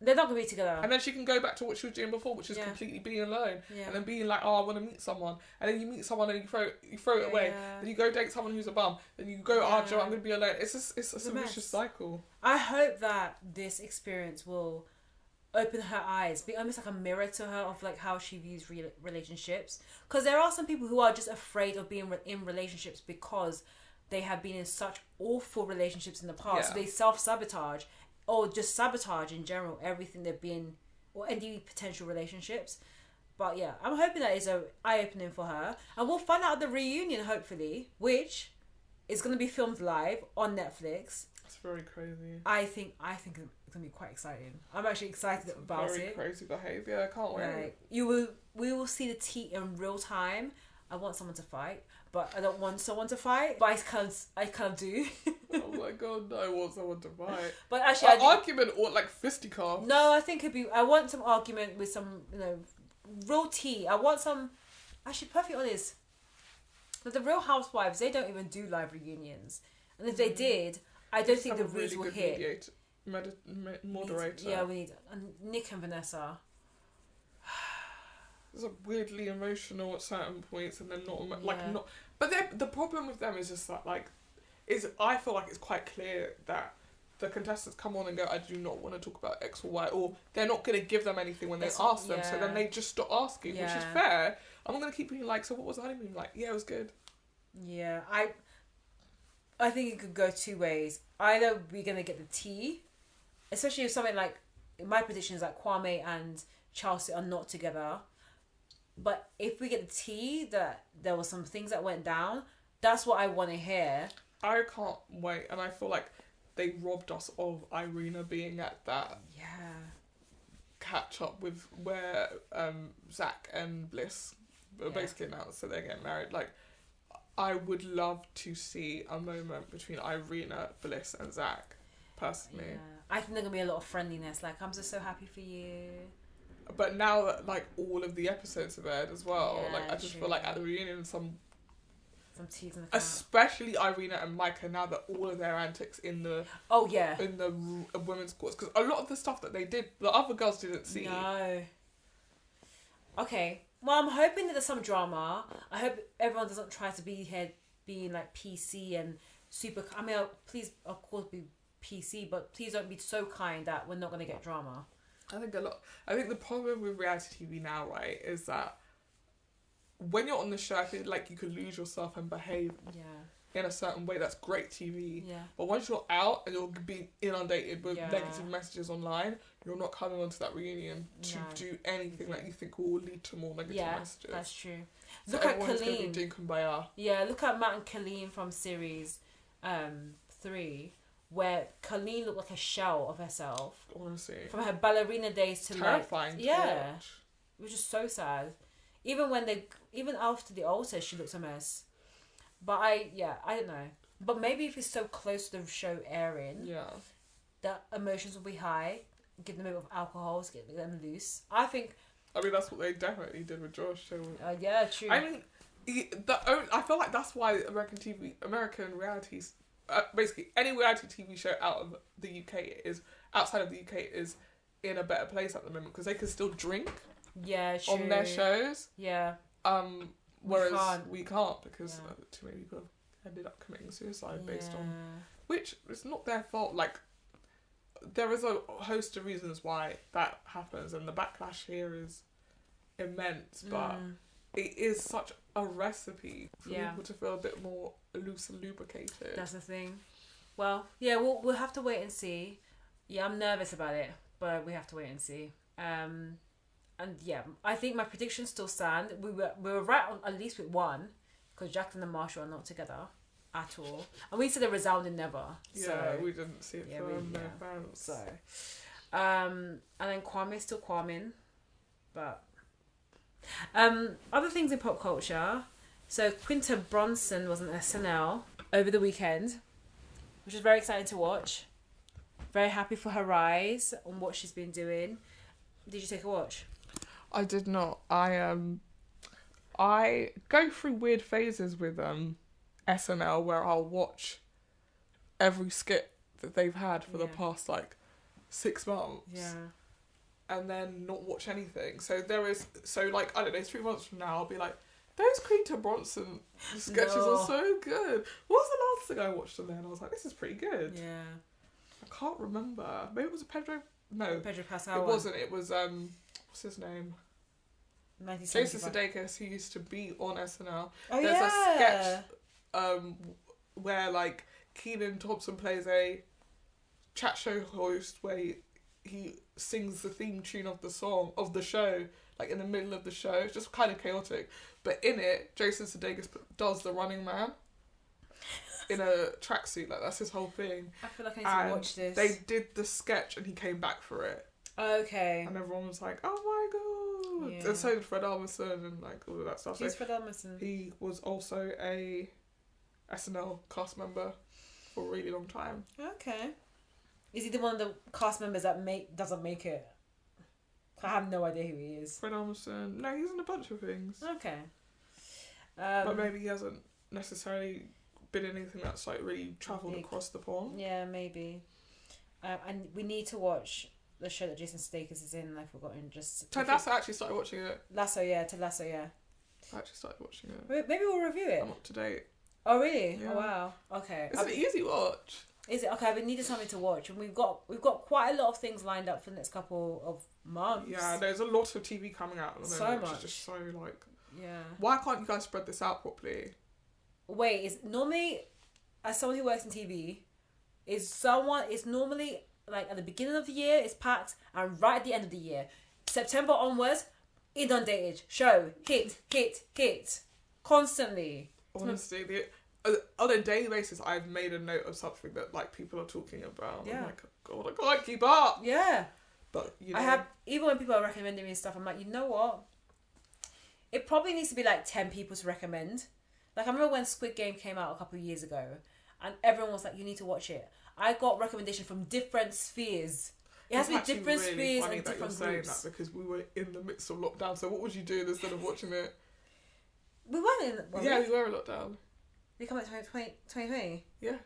A: They're not going to be together.
B: And then she can go back to what she was doing before, which is completely being alone. Yeah. And then being like, oh, I want to meet someone. And then you meet someone and you throw it away. Then you go date someone who's a bum. Then you go, oh, Joe, I'm going to be alone. It's a vicious cycle.
A: I hope that this experience will open her eyes, be almost like a mirror to her of like how she views relationships. Because there are some people who are just afraid of being in relationships because they have been in such awful relationships in the past. So they self-sabotage. Or just sabotage in general everything they've been, or any potential relationships. But yeah, I'm hoping that is a eye-opening for her, and we'll find out at the reunion hopefully, which is going to be filmed live on Netflix.
B: That's very crazy.
A: I think it's going to be quite exciting. I'm actually excited about it.
B: Very crazy behaviour. I can't wait.
A: We will see the tea in real time. I want someone to fight, but I don't want someone to fight. But I kind of do.
B: Oh my god, no! I want someone to fight.
A: But actually,
B: argument or like fisticuffs.
A: No, I think it'd be. I want some argument with some, real tea. I want some. Actually, perfectly honest, the Real Housewives, they don't even do live reunions, and if they did, I don't think the reads will hit.
B: Moderator.
A: We need Nick and Vanessa.
B: It's weirdly emotional at certain points, and then not. But the problem with them is just that I feel like it's quite clear that the contestants come on and go, I do not want to talk about X or Y, or they're not going to give them anything when they ask them, so then they just stop asking, which is fair. I'm not going to keep being like, so what was the honeymoon like? Yeah, it was good. Yeah,
A: I think it could go two ways. Either we're going to get the tea, especially if something like, my prediction is like Kwame and Chelsea are not together. But if we get the tea that there were some things that went down, that's what I want to hear.
B: I can't wait, and I feel like they robbed us of Irina being at that catch up with where Zach and Bliss basically announced that they're getting married. Like, I would love to see a moment between Irina, Bliss, and Zach, personally. Yeah.
A: I think there's gonna be a lot of friendliness. Like, I'm just so happy for you.
B: But now that all of the episodes have aired as well, I just feel like at the reunion,
A: some teas in the
B: Especially Irina and Micah, now that all of their antics in the women's courts, because a lot of the stuff that they did, the other girls didn't see.
A: No. Okay. Well, I'm hoping that there's some drama. I hope everyone doesn't try to be here being like PC and super. I mean, please, of course, be PC, but please don't be so kind that we're not gonna get drama.
B: I think the problem with reality TV now, right, is that when you're on the show, I feel like you could lose yourself and behave in a certain way. That's great TV.
A: Yeah.
B: But once you're out and you'll be inundated with negative messages online, you're not coming onto that reunion to do anything that you think will lead to more negative messages.
A: That's true.
B: So
A: look at
B: everyone's going to be
A: Colleen.
B: doing kumbaya.
A: Yeah, look at Matt and Colleen from series 3, where Colleen looked like a shell of herself.
B: Honestly.
A: From her ballerina days to
B: terrifying to watch.
A: It was just so sad. Even after the altar, she looks a mess. But I don't know. But maybe if it's so close to the show airing, the emotions will be high. Give them a bit of alcohol, get them loose. I mean,
B: that's what they definitely did with Josh.
A: Yeah, true.
B: I mean, I feel like that's why American realities, basically any reality TV show out of the UK outside of the UK is in a better place at the moment, because they can still drink.
A: Yeah, true.
B: On their shows.
A: Yeah.
B: Whereas we can't because too many people have ended up committing suicide based on, which it's not their fault. Like, there is a host of reasons why that happens, and the backlash here is immense. But it is such a recipe for people to feel a bit more loose and lubricated.
A: That's the thing. Well, yeah, we'll have to wait and see. Yeah, I'm nervous about it, but we have to wait and see. And yeah, I think my predictions still stand. We were right on at least with one, because Jacqueline and Marshall are not together at all, and we said a resounding never.
B: Yeah, we didn't see it from their parents.
A: So, and then Kwame's still Kwame, but other things in pop culture. So Quinta Brunson was on SNL over the weekend, which was very exciting to watch. Very happy for her rise on what she's been doing. Did you take a watch?
B: I did not. I go through weird phases with SNL where I'll watch every skit that they've had for the past 6 months.
A: Yeah.
B: And then not watch anything. So I don't know, 3 months from now I'll be like, those Quinta Brunson sketches are so good. What was the last thing I watched on there? And I was like, this is pretty good.
A: Yeah.
B: I can't remember. Maybe it was a Pedro. No,
A: Pedro Pascal.
B: It wasn't. It was what's his name? Jason Sudeikis, who used to be on SNL.
A: Oh,
B: There's a sketch where Kenan Thompson plays a chat show host where he sings the theme tune of the show in the middle of the show. It's just kind of chaotic, but in it, Jason Sudeikis does the Running Man in a tracksuit. That's his whole thing.
A: I feel like I need to watch this.
B: They did the sketch and he came back for it.
A: Okay.
B: And everyone was like, "Oh my god!" Yeah. And so did Fred Armisen and all of that stuff.
A: Who's Fred Armisen?
B: He was also a SNL cast member for a really long time.
A: Okay. Is he the one of the cast members that doesn't make it? I have no idea who he is.
B: Fred Armisen. No, he's in a bunch of things.
A: Okay.
B: But maybe he hasn't necessarily been in anything that's really travelled across the pond.
A: Yeah, maybe. And we need to watch the show that Jason Sudeikis is in, and I've forgotten just...
B: Ted Lasso, I actually started watching it.
A: Ted Lasso, yeah.
B: I actually started watching it.
A: Maybe we'll review it.
B: I'm up to date.
A: Oh, really?
B: Yeah.
A: Oh, wow. Okay.
B: It's an easy watch.
A: Is it? Okay, I've been needing something to watch, and we've got quite a lot of things lined up for the next couple of months.
B: Yeah, there's a lot of TV coming out at the moment, which is just so
A: Yeah.
B: Why can't you guys spread this out properly?
A: Wait, is normally, as someone who works in TV, it's normally at the beginning of the year it's packed, and right at the end of the year, September onwards, inundated, show, hit, constantly.
B: Honestly, on a daily basis, I've made a note of something that people are talking about.
A: Yeah.
B: I'm like, oh God, I can't keep up.
A: Yeah.
B: But
A: I have, even when people are recommending me stuff, I'm like, you know what? It probably needs to be 10 people to recommend. I remember when Squid Game came out a couple of years ago, and everyone was like, you need to watch it. I got recommendations from different spheres. It has to be different spheres and different groups.
B: Saying that because we were in the midst of lockdown. So what would you do instead of watching it?
A: We weren't in.
B: We were in lockdown.
A: Did it come out 2020?
B: Yeah.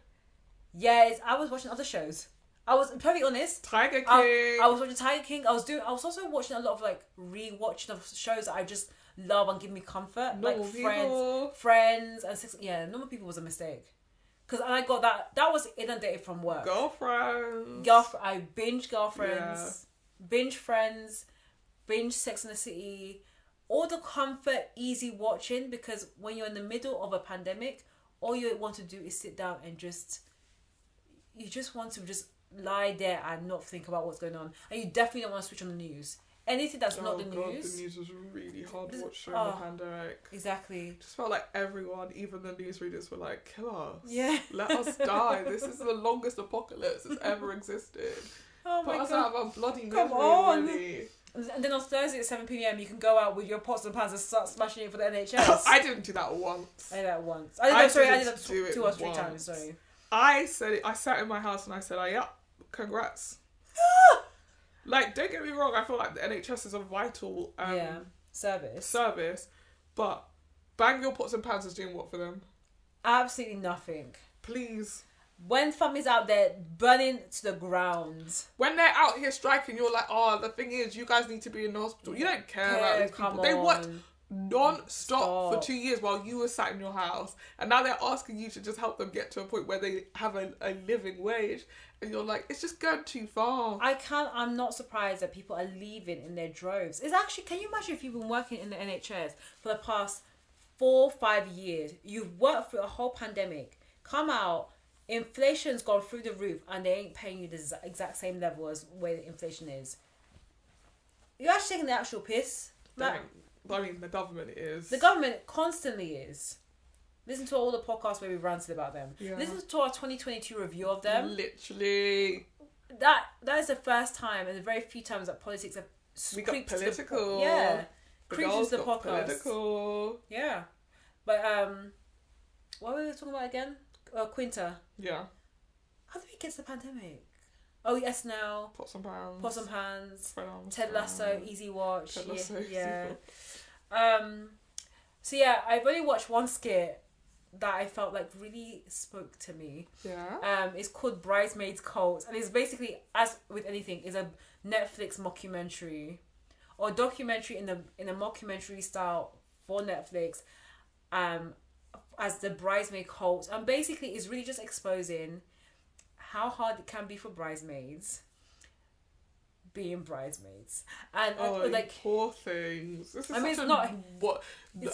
A: Yes, I was watching other shows. I was perfectly honest.
B: Tiger King.
A: I was watching Tiger King. I was also watching a lot of like re-watching of shows that I just love and give me comfort.
B: Normal
A: like
B: People.
A: Friends and Normal People was a mistake. Because I got that was inundated from work.
B: Girlfriends.
A: I binge Girlfriends, binge Friends, binge Sex and the City. All the comfort, easy watching, because when you're in the middle of a pandemic, all you want to do is sit down and you just want to just lie there and not think about what's going on. And you definitely don't want to switch on the news. Anything that's not the news.
B: The news was really hard to watch during the pandemic.
A: Exactly.
B: Just felt like everyone, even the newsreaders, were like, kill us.
A: Yeah.
B: Let us die. This is the longest apocalypse that's ever existed.
A: Oh my
B: God. Put us out of our bloody misery,
A: Come on.
B: really.
A: And then on Thursday at 7 p.m, you can go out with your pots and pans and start smashing it for the NHS.
B: I didn't do that once.
A: I did that once. I did that 2 or 3 times, sorry.
B: I said it. I sat in my house and I said, yeah, congrats. Like, don't get me wrong, I feel like the NHS is a vital service, but bang your pots and pans is doing what for them?
A: Absolutely nothing.
B: Please.
A: When families out there burning to the ground.
B: When they're out here striking, you're like, oh, the thing is, you guys need to be in the hospital. You don't care about these people. They worked non-stop for 2 years while you were sat in your house, and now they're asking you to just help them get to a point where they have a living wage, and you're like, it's just going too far.
A: I'm not surprised that people are leaving in their droves. It's actually, can you imagine if you've been working in the NHS for the past 4-5 years, you've worked through a whole pandemic, come out, inflation's gone through the roof, and they ain't paying you the exact same level as where the inflation is. You're actually taking the actual piss.
B: I mean, the government is.
A: The government constantly is. Listen to all the podcasts where we ranted about them. Yeah. Listen to our 2022 review of them.
B: Literally.
A: That is the first time and the very few times that politics have
B: we got political.
A: Creeped into the podcast.
B: Political.
A: Yeah. But what were we talking about again? Quinta.
B: Yeah.
A: How did we get to the pandemic? Oh, yes, now.
B: Pots and Pans.
A: Ted Lasso, Easy Watch.
B: Ted Lasso,
A: yeah.
B: Easy Watch.
A: So yeah, I've only watched one skit that I felt like really spoke to me.
B: Yeah.
A: It's called Bridesmaids Cult, and it's basically, as with anything, is a Netflix mockumentary or documentary in a mockumentary style for Netflix, as the Bridesmaid Cult, and basically it's really just exposing how hard it can be for bridesmaids being bridesmaids, and like
B: poor things. This is
A: I mean, it's not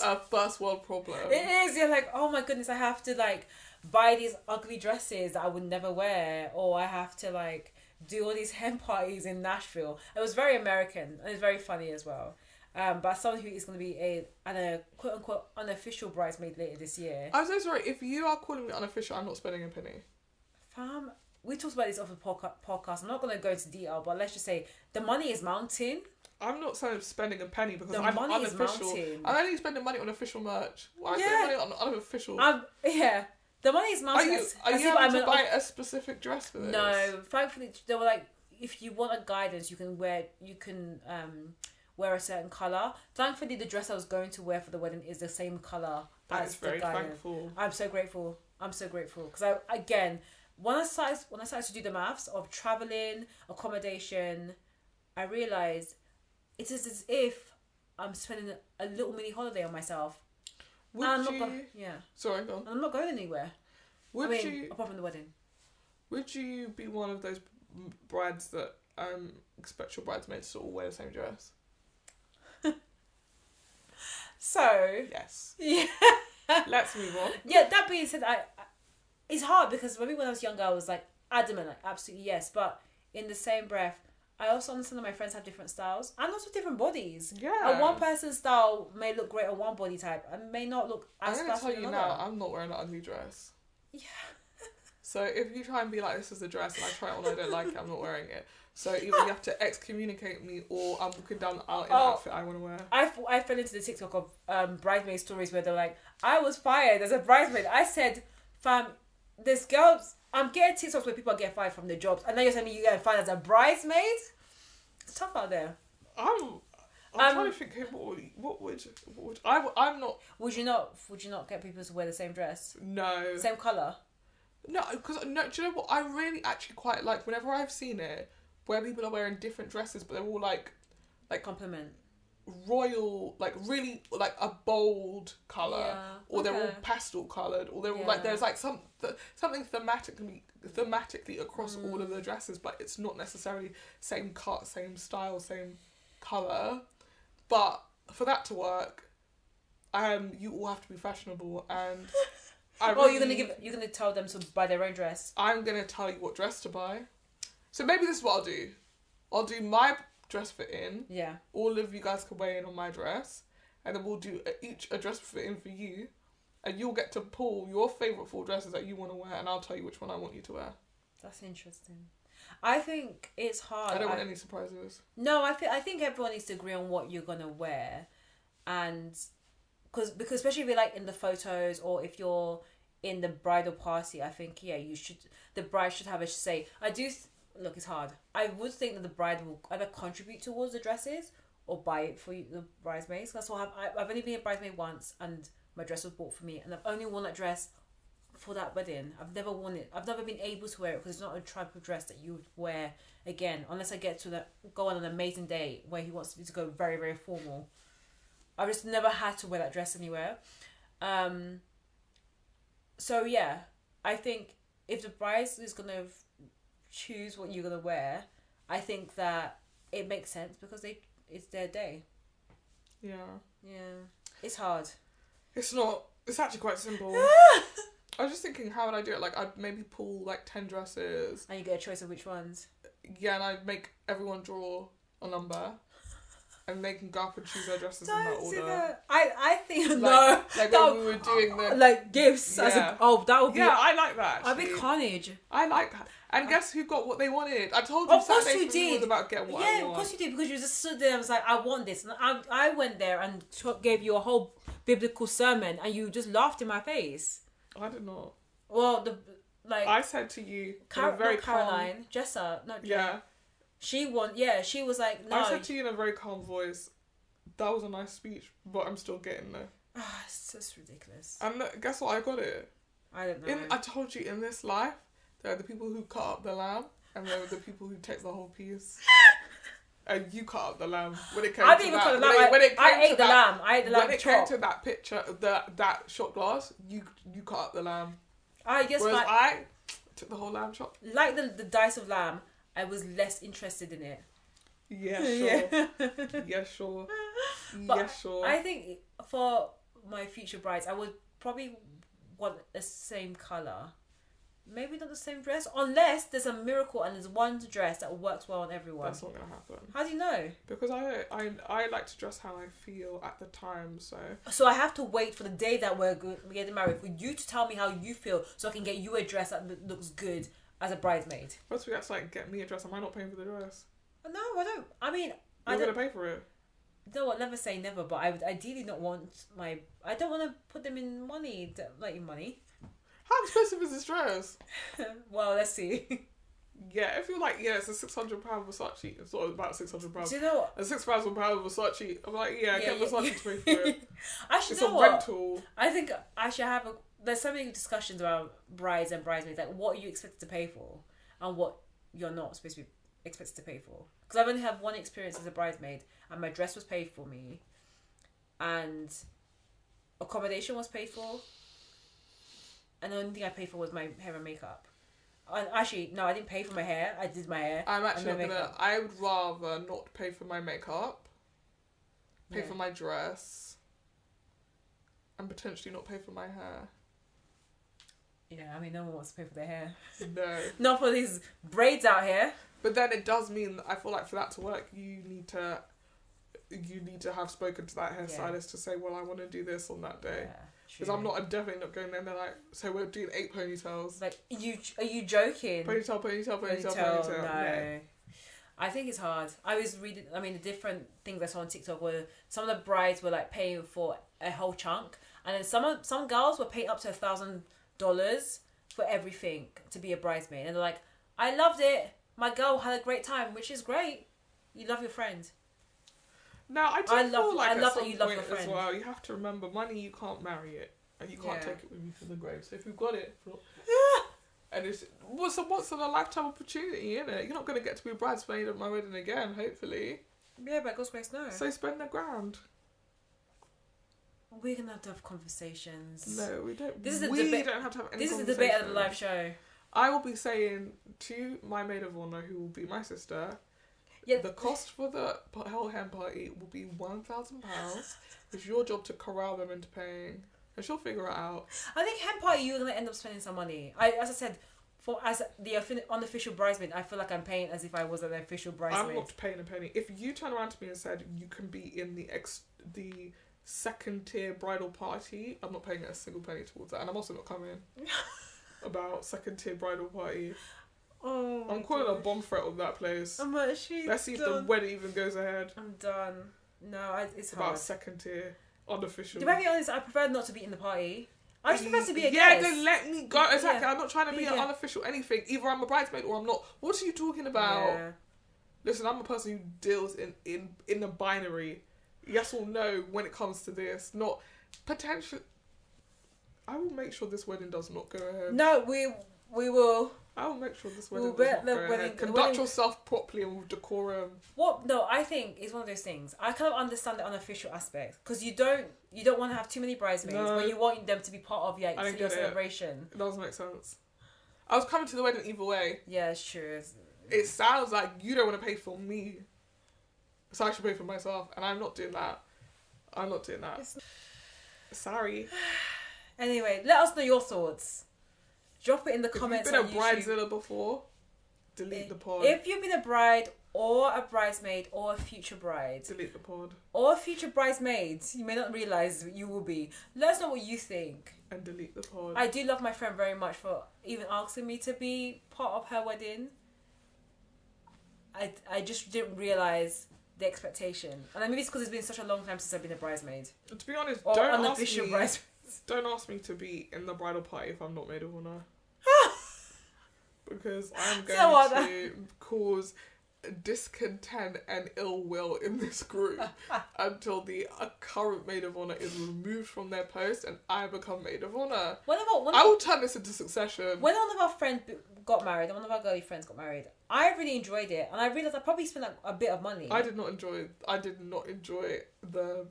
B: a first world problem.
A: It is. You're like, oh my goodness, I have to like buy these ugly dresses that I would never wear, or I have to like do all these hen parties in Nashville. It was very American and it's very funny as well. But someone who is going to be a quote unquote unofficial bridesmaid later this year.
B: I'm so sorry. If you are calling me unofficial, I'm not spending a penny.
A: Fam, we talked about this off the podcast. I'm not going to go into detail, but let's just say the money is mounting.
B: I'm not saying spending a penny because
A: the
B: I'm
A: money
B: unofficial.
A: Is mounting.
B: I'm only spending money on official merch. Why am I spending money on unofficial?
A: Yeah. The money is mounting.
B: Are you having to buy a specific dress for this?
A: No. Thankfully, they were like, if you want a guidance, you can wear a certain colour. Thankfully, the dress I was going to wear for the wedding is the same colour as the guidance.
B: Thankful.
A: I'm so grateful. Because when I started to do the maths of travelling, accommodation, I realised it is as if I'm spending a little mini holiday on myself.
B: Sorry, go on.
A: I'm not going anywhere. Apart from the wedding.
B: Would you be one of those brides that expect your bridesmaids to all wear the same dress?
A: So
B: yes.
A: Yeah.
B: Let's move on.
A: Yeah. That being said, it's hard because maybe when I was younger, I was like adamant, like absolutely yes. But in the same breath, I also understand that my friends have different styles and also different bodies.
B: Yeah.
A: And one person's style may look great on one body type and may not look as
B: I'm going to tell you now, I'm not wearing an ugly dress.
A: Yeah.
B: So if you try and be like, this is a dress, and I try it on, I don't like it, I'm not wearing it. So either you have to excommunicate me, or I'm walking down the aisle in an outfit I want to wear.
A: I fell into the TikTok of bridesmaid stories where they're like, I was fired as a bridesmaid. I said, fam, there's girls, I'm getting TikToks where people are getting fired from their jobs, and now you're telling me you're getting fired as a bridesmaid? It's tough out there.
B: I'm trying trying to think. What would I'm not.
A: Would you not get people to wear the same dress?
B: No.
A: Same colour?
B: No, because do you know what I really actually quite like? Whenever I've seen it, where people are wearing different dresses, but they're all like
A: complement.
B: Royal, like really like a bold colour, or they're all pastel coloured, or they're all like there's like something thematically across all of the dresses, but it's not necessarily same cut, same style, same colour. But for that to work, you all have to be fashionable, and
A: you're gonna tell them to buy their own dress.
B: I'm gonna tell you what dress to buy. So maybe this is what I'll do. I'll do my dress fit in.
A: Yeah.
B: All of you guys can weigh in on my dress, and then we'll do each a dress fit in for you, and you'll get to pull your favourite 4 dresses that you want to wear, and I'll tell you which one I want you to wear.
A: That's interesting. I think it's hard.
B: I don't want any surprises.
A: No, I think everyone needs to agree on what you're gonna wear, and because especially if you're like in the photos or if you're in the bridal party, I think the bride should have a say. Look, it's hard. I would think that the bride will either contribute towards the dresses or buy it for the bridesmaids. That's what I've only been a bridesmaid once, and my dress was bought for me, and I've only worn that dress for that wedding. I've never worn it. I've never been able to wear it because it's not a type of dress that you would wear again, unless I get to go on an amazing date where he wants me to go very, very formal. I've just never had to wear that dress anywhere. So yeah, I think if the bride is gonna choose what you're gonna wear, I think that it makes sense because it's their day.
B: Yeah.
A: It's hard.
B: It's not. It's actually quite simple. I was just thinking, how would I do it? Like, I'd maybe pull like 10 dresses,
A: and you get a choice of which ones.
B: Yeah, and I'd make everyone draw a number, and they can go up and choose their dresses in that order.
A: That. I think
B: like when we were doing the
A: like gifts. That would be.
B: Yeah, I like that.
A: I'd be carnage.
B: I like that. And guess who got what they wanted? I told you Saturday for me was about getting what I want.
A: Yeah, of course you did, because you just stood there and was like, I want this. And I went there and gave you a whole biblical sermon, and you just laughed in my face.
B: I did not.
A: Well, I
B: said to you, very
A: Caroline, Jessa, not Jen.
B: Yeah.
A: She was like, no.
B: I said to you in a very calm voice, that was a nice speech, but I'm still getting there.
A: It's just ridiculous.
B: And guess what? I got it.
A: I don't know.
B: I told you, in this life, there are the people who cut up the lamb, and there are the people who take the whole piece. And you cut up the lamb. When it came
A: I didn't even cut the lamb. I ate the lamb. I ate the lamb.
B: When it came to that picture, that shot glass, you cut up the lamb.
A: I guess.
B: Whereas I took the whole lamb chop.
A: Like the dice of lamb, I was less interested in it.
B: Yeah, sure. Yeah, sure. Yeah, sure.
A: I think for my future brides, I would probably want the same colour. Maybe not the same dress, unless there's a miracle and there's one dress that works well on everyone.
B: That's not going to happen.
A: How do you know?
B: Because I like to dress how I feel at the time, so...
A: So I have to wait for the day that we're getting married for you to tell me how you feel so I can get you a dress that looks good as a bridesmaid.
B: First we have to get me a dress. Am I not paying for the dress?
A: No, I don't. I mean...
B: You're going to pay for it?
A: No, I'll never say never, but I would ideally not want my... I don't want to put them in money, in money.
B: How expensive is this dress?
A: Well, let's see.
B: Yeah, if you're like, it's a £600 Versace. It's sort of about £600.
A: Do you know what?
B: A £6,000 Versace. I'm like, get Versace to pay for it.
A: Actually,
B: it's a rental.
A: I think I should have there's so many discussions about brides and bridesmaids, like what are you expected to pay for and what you're not supposed to be expected to pay for. Because I've only had one experience as a bridesmaid, and my dress was paid for me, and accommodation was paid for. And the only thing I paid for was my hair and makeup. Actually, no, I didn't pay for my hair. I did my hair.
B: I'm actually I would rather not pay for my makeup, pay for my dress, and potentially not pay for my hair.
A: Yeah, I mean, no one wants to pay for their hair.
B: No.
A: Not for these braids out here.
B: But then it does mean that I feel like for that to work, you need to have spoken to that hairstylist to say, well, I want to do this on that day.
A: Yeah.
B: Because I'm definitely not going there and they're like, so we're doing 8 ponytails.
A: Like, are you joking?
B: Ponytail.
A: No. I think it's hard. I was reading, the different things I saw on TikTok were some of the brides were like paying for a whole chunk. And then some girls were paying up to $1,000 for everything to be a bridesmaid. And they're like, I loved it. My girl had a great time, which is great. You love your friend.
B: No, I do
A: I
B: feel
A: love-
B: like
A: I
B: at
A: love
B: some
A: that you love
B: point
A: your friend.
B: as well, you have to remember, money, you can't marry it. And you can't
A: Yeah.
B: take it with you to the grave. So if you've got it, and it's once in a lifetime opportunity, isn't it? You're not going to get to be a bridesmaid at my wedding again, hopefully.
A: Yeah, but God's grace, no.
B: So spend the grand.
A: We're gonna have to have conversations.
B: No, we don't.
A: This is the
B: we
A: debate.
B: don't have to have any
A: This is the debate of the live show.
B: I will be saying to my maid of honour, who will be my sister,
A: Yeah.
B: the cost for the whole hen party will be £1,000. It's your job to corral them into paying, and she'll figure it out.
A: I think hen party, you're gonna end up spending some money. As I said, as the unofficial bridesmaid, I feel like I'm paying as if I was an official bridesmaid.
B: I'm not paying a penny. If you turn around to me and said you can be in the second tier bridal party, I'm not paying a single penny towards that, and I'm also not coming. About second tier bridal party.
A: Oh,
B: I'm calling a bomb threat on that place.
A: I'm actually
B: Let's see if the
A: done.
B: wedding even goes ahead.
A: I'm done. No, it's
B: About
A: hard.
B: second tier, unofficial.
A: To be honest, I prefer not to be in the party. I just prefer to be a
B: Yeah,
A: guest.
B: then let me go. Exactly.
A: Yeah.
B: I'm not trying to be
A: Yeah.
B: an unofficial anything. Either I'm a bridesmaid or I'm not. What are you talking about?
A: Yeah.
B: Listen, I'm a person who deals in the binary. Yes or no when it comes to this. Not potential. I will make sure this wedding does not go ahead.
A: No, we will.
B: I will make sure this wedding
A: We'll
B: does
A: bet
B: not
A: the
B: go
A: wedding-
B: ahead.
A: the
B: Conduct
A: wedding-
B: yourself properly and with decorum.
A: What? No, I think it's one of those things. I kind of understand the unofficial aspect because you don't want to have too many bridesmaids,
B: No.
A: but you want them to be part of your
B: I don't
A: your
B: get it.
A: celebration.
B: It doesn't make sense. I was coming to the wedding either way.
A: Yeah, it's true.
B: It sounds like you don't want to pay for me, so I should pay for myself, and I'm not doing that. I'm not doing that. Sorry.
A: Anyway, let us know your thoughts. Drop it in the
B: If you've
A: comments
B: been a
A: on YouTube.
B: bridezilla before, delete the pod.
A: If you've been a bride or a bridesmaid or a future bride
B: Delete the pod
A: or a future bridesmaid, you may not realise you will be. Let us know what you think.
B: and delete the pod.
A: I do love my friend very much for even asking me to be part of her wedding. I just didn't realise the expectation. And maybe it's because it's been such a long time since I've been a bridesmaid.
B: To be honest,
A: Or
B: don't
A: unofficial bridesmaid.
B: ask me to be in the bridal party if I'm not maid of honour. Because I'm
A: So
B: going
A: what?
B: to cause discontent and ill will in this group until the current maid of honour is removed from their post and I become maid of honour. I will turn this into Succession.
A: When one of our friends got married, and one of our girly friends got married, I really enjoyed it, and I realised I probably spent like a bit of money.
B: I did not enjoy the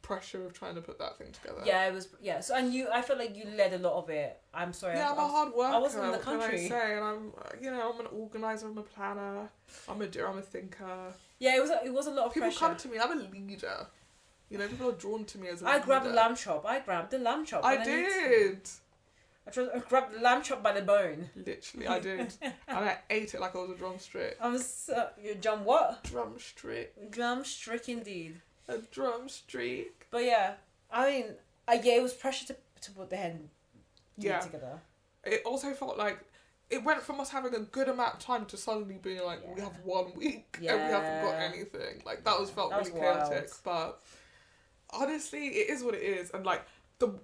B: pressure of trying to put that thing together.
A: Yeah, it was. Yeah, so I felt like you led a lot of it. I'm sorry.
B: Yeah, I'm a hard worker.
A: I wasn't in the
B: what can I
A: country.
B: say? And I'm an organizer. I'm a planner. I'm a thinker.
A: Yeah, it was a lot of
B: People
A: pressure.
B: come to me. I'm a leader. People are drawn to me as a
A: I
B: leader.
A: grabbed the lamb chop. I grabbed the lamb chop.
B: I did.
A: I grabbed the lamb chop by the bone.
B: Literally, I did. And I ate it like I was a drumstick.
A: I was John what?
B: Drumstick.
A: Drumstick indeed.
B: A drumstick.
A: But yeah, I mean, yeah, it was pressure to put the hen together.
B: It also felt like it went from us having a good amount of time to suddenly being like, we have 1 week and we haven't got anything. Like that felt really chaotic. But honestly, it is what it is. And like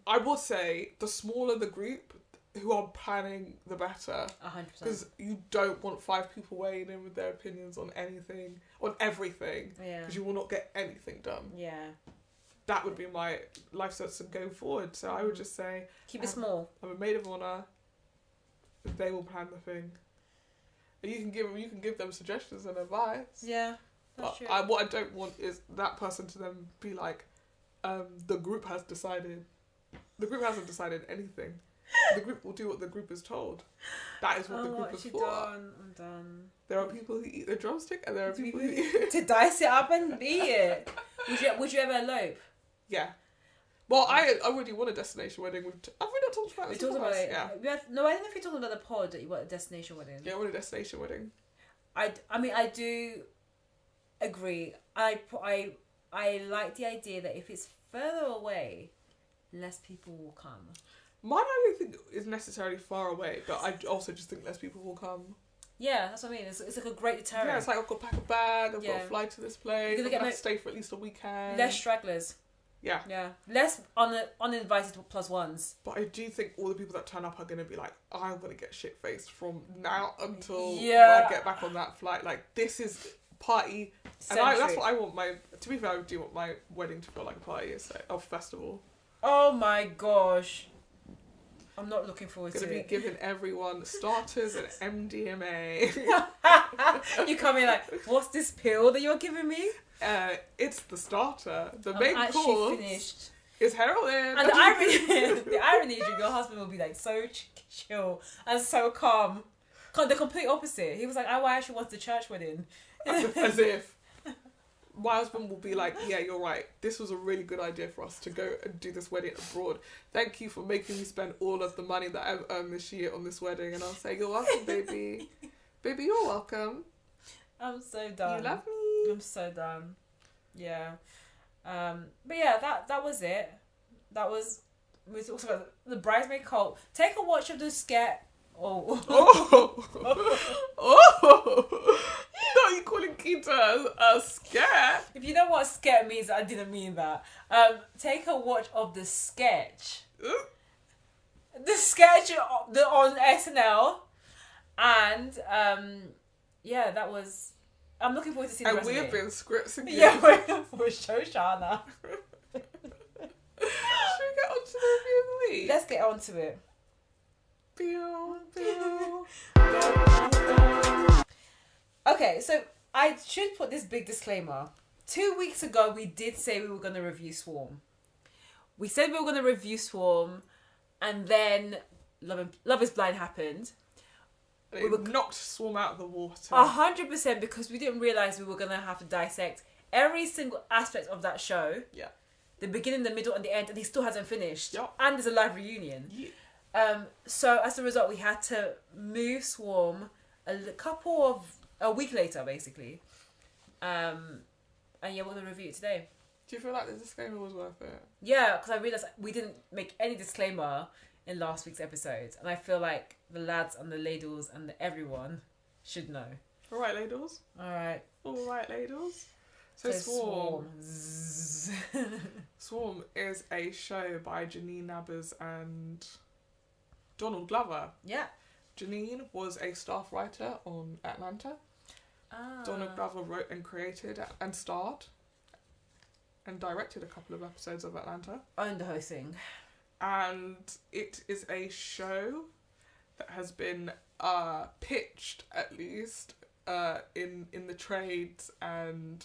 B: I will say, the smaller the group who are planning, the better.
A: 100%.
B: Because you don't want 5 people weighing in with their opinions on anything, on everything.
A: Yeah.
B: Because you will not get anything done.
A: Yeah.
B: That would be my life system going forward. So I would just say,
A: Keep it small.
B: I'm a maid of honour. They will plan the thing. And you can give them suggestions and advice.
A: Yeah. That's
B: But
A: true.
B: what I don't want is that person to then be like, the group has decided. The group hasn't decided anything. The group will do what the group is told. That is what the group is for.
A: I'm done.
B: There are people who eat the drumstick and there are people who eat...
A: To dice it up and eat it. Would you ever elope?
B: Yeah. Well, I already want a destination wedding. Have we not talked about
A: We
B: this?
A: talked about it.
B: Yeah.
A: No, I don't know if you're talking about the pod that you want a destination wedding.
B: Yeah, I want a destination wedding.
A: I mean, I do agree. I like the idea that if it's further away, less people will come.
B: Mine, I don't think is necessarily far away, but I also just think less people will come.
A: Yeah, that's what I mean. It's like a great deterrent.
B: Yeah, it's like I've got to pack a bag, I've got to fly to this place,
A: You're
B: I'm
A: gonna
B: going to stay for at least a weekend.
A: Less stragglers.
B: Yeah.
A: Yeah. Less uninvited plus ones.
B: But I do think all the people that turn up are going to be like, I'm going to get shit-faced from now until
A: Yeah.
B: I get back on that flight. Like, this is party. And
A: Centric.
B: that's what I want my. To be fair, I do want my wedding to feel like a party. It's like a festival.
A: Oh my gosh. I'm not looking forward to
B: Gonna be
A: it.
B: giving everyone starters and MDMA.
A: You come in like, what's this pill that you're giving me?
B: It's the starter. The
A: I'm
B: main
A: actually
B: course
A: finished.
B: is heroin.
A: And the irony is your husband will be like so chill and so calm. The complete opposite. He was like, oh, I actually want the church wedding.
B: As if my husband will be like, yeah, you're right. This was a really good idea for us to go and do this wedding abroad. Thank you for making me spend all of the money that I've earned this year on this wedding. And I'll say, you're welcome, baby. Baby, you're welcome.
A: I'm so done.
B: You love me.
A: I'm so done. Yeah. But yeah, that was it. We talked about the Bridesmaid Cult. Take a watch of the skit. Oh.
B: No, you calling Quinta a scare?
A: If you know what skit means, I didn't mean that. Take a watch of the sketch. The sketch on SNL. And yeah, that was. I'm looking forward to seeing the rest of it.
B: And we've been scripts again.
A: Yeah, we're for Shoshanna.
B: Should we get on to the review of the week?
A: Let's get on to it. Okay, so I should put this big disclaimer. 2 weeks ago, we did say we were going to review Swarm. We said we were going to review Swarm, and then Love is Blind happened.
B: We were knocked Swarm out of the water.
A: 100% because we didn't realise we were going to have to dissect every single aspect of that show.
B: Yeah.
A: The beginning, the middle, and the end, and he still hasn't finished.
B: Yep.
A: And there's a live reunion.
B: Yeah.
A: So as a result, we had to move Swarm a week later, basically. And yeah, we're going to review it today.
B: Do you feel like the disclaimer was worth it?
A: Yeah, because I realised we didn't make any disclaimer in last week's episode. And I feel like the lads and the ladles and everyone should know.
B: All right, ladles.
A: All right.
B: All right, ladles. So Swarm. Swarm is a show by Janine, Nabers and Donald Glover.
A: Yeah.
B: Janine was a staff writer on Atlanta. Donald Glover wrote and created and starred and directed a couple of episodes of Atlanta.
A: Owned the hosting.
B: And it is a show that has been pitched, at least, in the trades and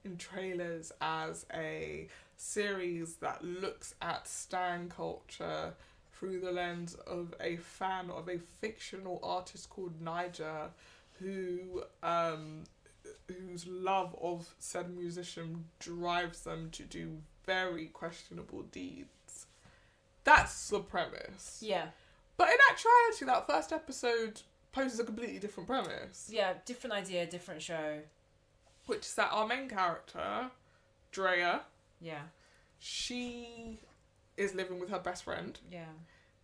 B: in trailers as a series that looks at stan culture through the lens of a fan of a fictional artist called Niger, whose love of said musician drives them to do very questionable deeds. That's the premise.
A: Yeah.
B: But in actuality, that first episode poses a completely different premise.
A: Yeah, different idea, different show.
B: Which is that our main character, Drea,
A: Yeah.
B: she is living with her best friend.
A: Yeah.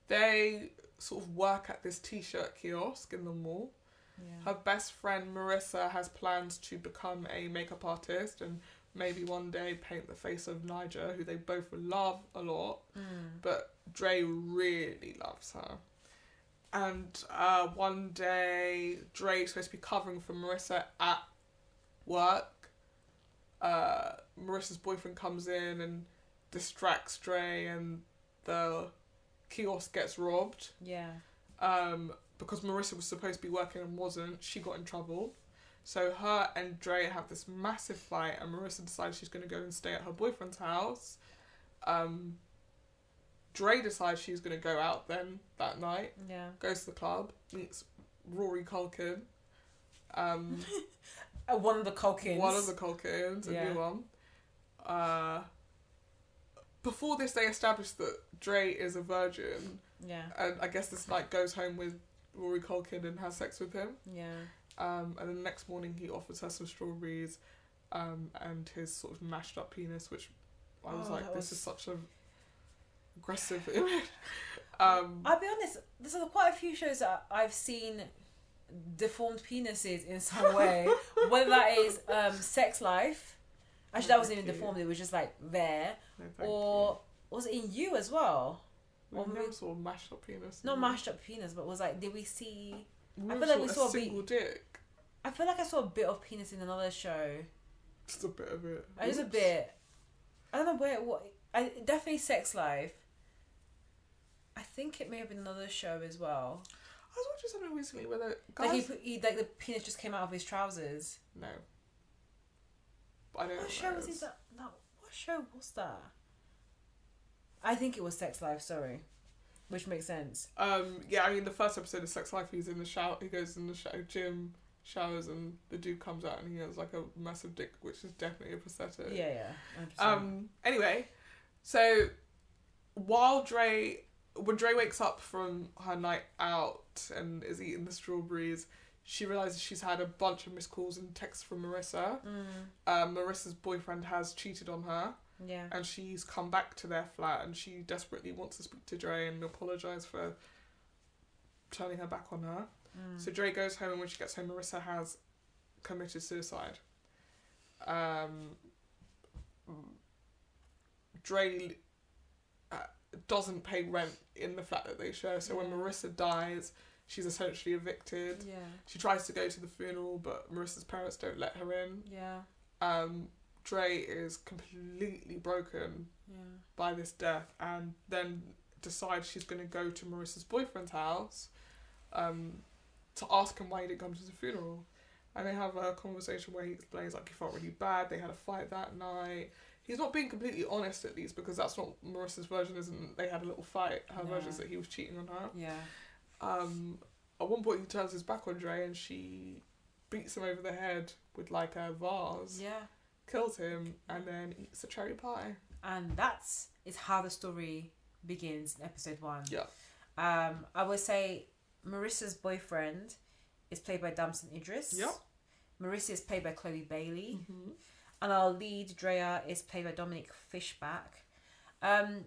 B: They sort of work at this t-shirt kiosk in the mall.
A: Yeah.
B: Her best friend, Marissa, has plans to become a makeup artist and maybe one day paint the face of Niger, who they both love a lot. But Dre really loves her. And one day, Dre is supposed to be covering for Marissa at work. Marissa's boyfriend comes in and distracts Dre, and the kiosk gets robbed.
A: Yeah.
B: Because Marissa was supposed to be working and wasn't, she got in trouble. So her and Dre have this massive fight, and Marissa decides she's going to go and stay at her boyfriend's house. Dre decides she's going to go out then that night.
A: Yeah.
B: Goes to the club, meets Rory Culkin.
A: One of the Culkins.
B: One of the Culkins, a new one. Before this, they established that Dre is a virgin.
A: Yeah.
B: And I guess this night goes home with Rory Culkin and has sex with him.
A: Yeah.
B: And then the next morning he offers her some strawberries and his sort of mashed up penis, which I was like, this is such a aggressive image.
A: I'll be honest, there's quite a few shows that I've seen deformed penises in some way. Whether that is Sex Life. Actually, that wasn't even deformed, it was just like there. Or was it in You as well?
B: We never saw mashed up penis.
A: Not mashed up penis, but was like, did we see...
B: We
A: I feel like we saw
B: a single dick.
A: I I feel like I saw a bit of penis in another show.
B: Just a bit of it.
A: Just a bit. I don't know what. Definitely Sex Life. I think it may have been another show as well.
B: I was watching something recently where the guys...
A: Like the penis just came out of his trousers.
B: No. But I don't know
A: what show was he that? No, what show was that? I think it was Sex Life, sorry. Which makes sense.
B: Yeah, I mean, the first episode of Sex Life, he's in the shower, he goes in the gym, showers, and the dude comes out and he has like a massive dick, which is definitely a prosthetic.
A: Yeah. 100%.
B: Anyway, so when Dre wakes up from her night out and is eating the strawberries, she realises she's had a bunch of missed calls and texts from Marissa. Marissa's boyfriend has cheated on her.
A: Yeah.
B: And she's come back to their flat and she desperately wants to speak to Dre and apologise for turning her back on her. So Dre goes home, and when she gets home, Marissa has committed suicide. Dre doesn't pay rent in the flat that they share, so when Marissa dies, she's essentially evicted.
A: Yeah.
B: She tries to go to the funeral, but Marissa's parents don't let her in.
A: Yeah.
B: Dre is completely broken by this death, and then decides she's going to go to Marissa's boyfriend's house to ask him why he didn't come to the funeral. And they have a conversation where he explains like he felt really bad, they had a fight that night. He's not being completely honest, at least, because that's not Marissa's version, isn't they had a little fight. Her version is that he was cheating on her.
A: Yeah.
B: At one point he turns his back on Dre and she beats him over the head with like a vase.
A: Yeah.
B: Kills him and then eats a cherry pie.
A: And is how the story begins in episode 1.
B: Yeah.
A: I would say Marissa's boyfriend is played by Damson Idris.
B: Yep.
A: Marissa is played by Chloe Bailey.
B: Mm-hmm.
A: And our lead, Drea, is played by Dominic Fishback. I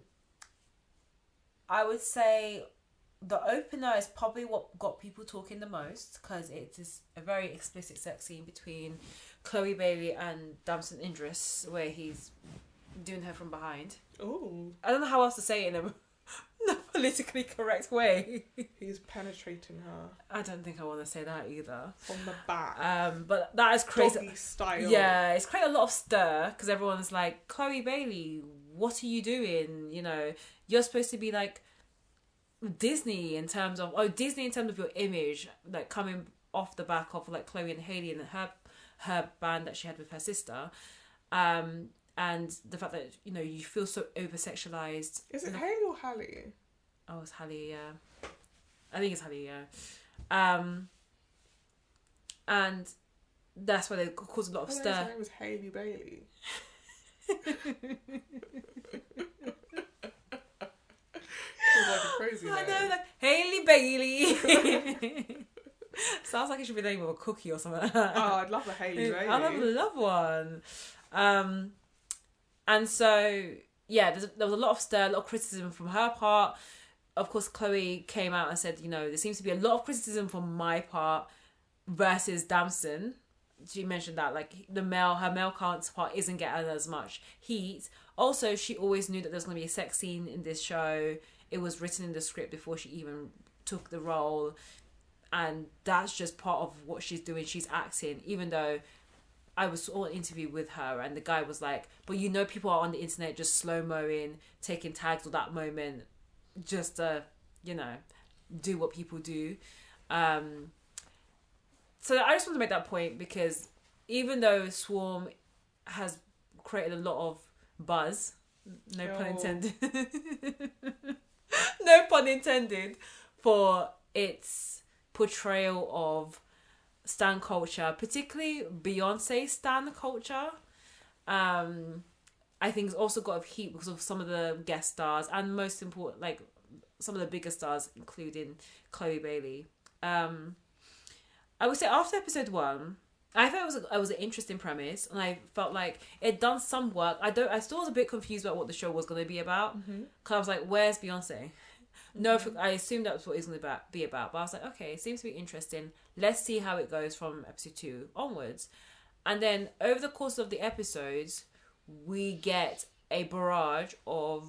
A: would say the opener is probably what got people talking the most, because it is a very explicit sex scene between Chloe Bailey and Damson Idris, where he's doing her from behind.
B: Oh.
A: I don't know how else to say it in a politically correct way.
B: He's penetrating her.
A: I don't think I want to say that either.
B: From the back.
A: But that is crazy.
B: Doggy style.
A: Yeah, it's created a lot of stir, because everyone's like, Chloe Bailey, what are you doing? You know, you're supposed to be like Disney in terms of your image, like coming off the back of like Chloe and Hailey and her band that she had with her sister, and the fact that you feel so over sexualized.
B: Is it Hailey or Hallie?
A: Oh, it's Hallie. Yeah, I think it's Hallie. Yeah, and that's why they cause a lot of stir.
B: Her name was Hailey Bailey. Like a crazy name.
A: I know, like Hailey Bailey. Sounds like it should be the name of a cookie or something.
B: Oh, I'd love a Hailey Bailey.
A: I'd love one. And so there was a lot of stir, a lot of criticism from her part. Of course, Chloe came out and said, there seems to be a lot of criticism from my part versus Damson. She mentioned that like her male counterpart isn't getting as much heat. Also, she always knew that there's going to be a sex scene in this show. It was written in the script before she even took the role. And that's just part of what she's doing. She's acting, even though I was on an interview with her and the guy was like, but people are on the internet just slow-moing, taking tags of that moment just to, do what people do. So I just want to make that point, because even though Swarm has created a lot of buzz, no pun intended, no pun intended, for its portrayal of stan culture, particularly Beyonce stan culture, I think it's also got a heat because of some of the guest stars, and most important, like some of the bigger stars, including Chloe Bailey. I would say after episode 1, I thought it was an interesting premise, and I felt like it done some work. I still was a bit confused about what the show was going to be about, because I was like, where's Beyonce? No, I assumed that was what it was going to be about, but I was like, okay, it seems to be interesting. Let's see how it goes from episode 2 onwards. And then over the course of the episodes, we get a barrage of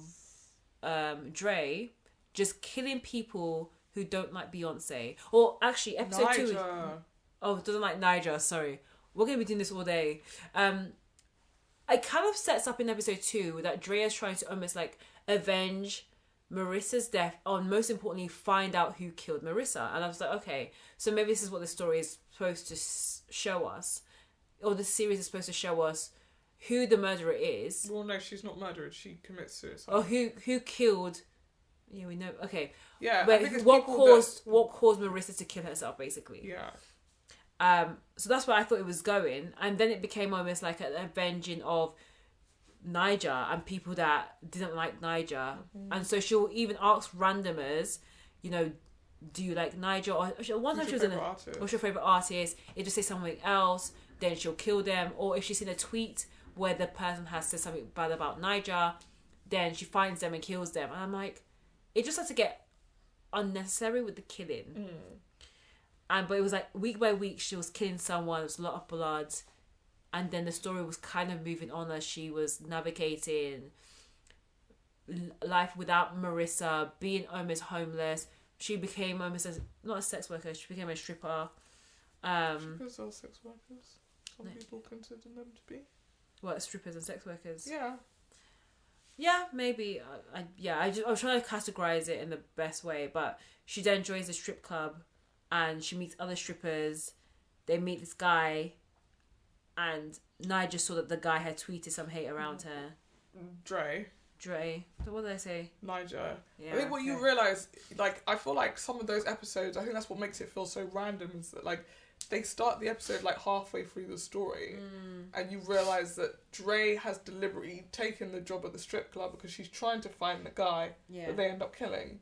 A: Dre just killing people who don't like Beyonce. Or actually, episode 2... doesn't like Niger. Sorry, we're gonna be doing this all day. It kind of sets up in episode 2 that Drea is trying to almost like avenge Marissa's death, or most importantly, find out who killed Marissa. And I was like, okay, so maybe this is what the story is supposed to show us, or the series is supposed to show us who the murderer is.
B: Well, no, she's not murdered. She commits suicide.
A: Or who killed. Yeah, we know. Okay.
B: Yeah.
A: But what caused Marissa to kill herself, basically?
B: Yeah.
A: So that's where I thought it was going, and then it became almost like an avenging of Niger and people that didn't like Niger, and so she'll even ask randomers, you know, do you like Niger? Or one time she was in what's your favorite artist? It just says something else, then she'll kill them. Or if she's seen a tweet where the person has said something bad about Niger, then she finds them and kills them. And I'm like, it just had to get unnecessary with the killing. But it was like week by week she was killing someone. There was a lot of blood, and then the story was kind of moving on as she was navigating life without Marissa, being almost homeless. She became almost not a sex worker. She became a stripper.
B: Strippers are sex workers. Some people consider them to be.
A: What, strippers and sex workers?
B: Yeah.
A: Yeah, maybe. I was trying to categorize it in the best way, but she then joins a strip club. And she meets other strippers. They meet this guy, and Niger saw that the guy had tweeted some hate around her.
B: Dre.
A: What did I say?
B: Niger.
A: Yeah,
B: I think what you realise, like, I feel like some of those episodes, I think that's what makes it feel so random, is that, like, they start the episode, like, halfway through the story, and you realise that Dre has deliberately taken the job at the strip club because she's trying to find the guy that they end up killing.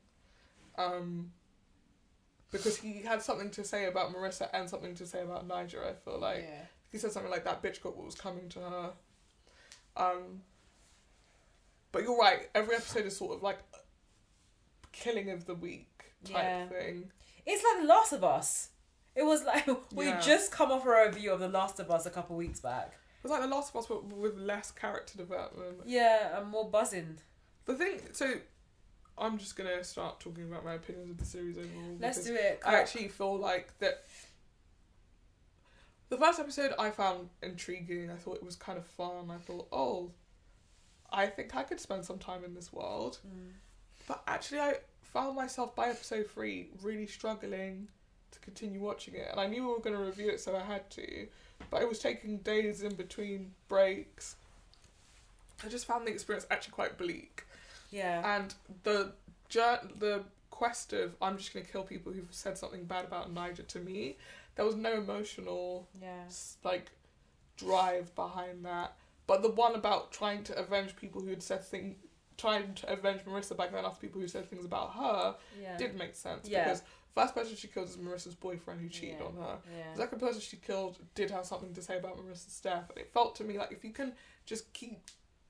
B: Because he had something to say about Marissa and something to say about Niger, I feel like. Yeah. He said something like, that bitch got what was coming to her. But you're right, every episode is sort of like killing of the week type thing.
A: It's like The Last of Us. It was like, we just come off a review of The Last of Us a couple weeks back.
B: It was like The Last of Us but with less character development.
A: Yeah, and more buzzing.
B: The thing, so I'm just going to start talking about my opinions of the series overall.
A: Let's do it.
B: I actually feel like that the first episode I found intriguing. I thought it was kind of fun. I thought, I think I could spend some time in this world. But actually I found myself by episode 3 really struggling to continue watching it. And I knew we were going to review it, so I had to. But it was taking days in between breaks. I just found the experience actually quite bleak. Yeah. And the quest of I'm just going to kill people who've said something bad about Niger, to me, there was no emotional like drive behind that. But the one about trying to avenge people who had said things, trying to avenge Marissa by going after people who said things about her did make sense. Because first person she killed is Marissa's boyfriend who cheated on her. The second person she killed did have something to say about Marissa's death. And it felt to me like if you can just keep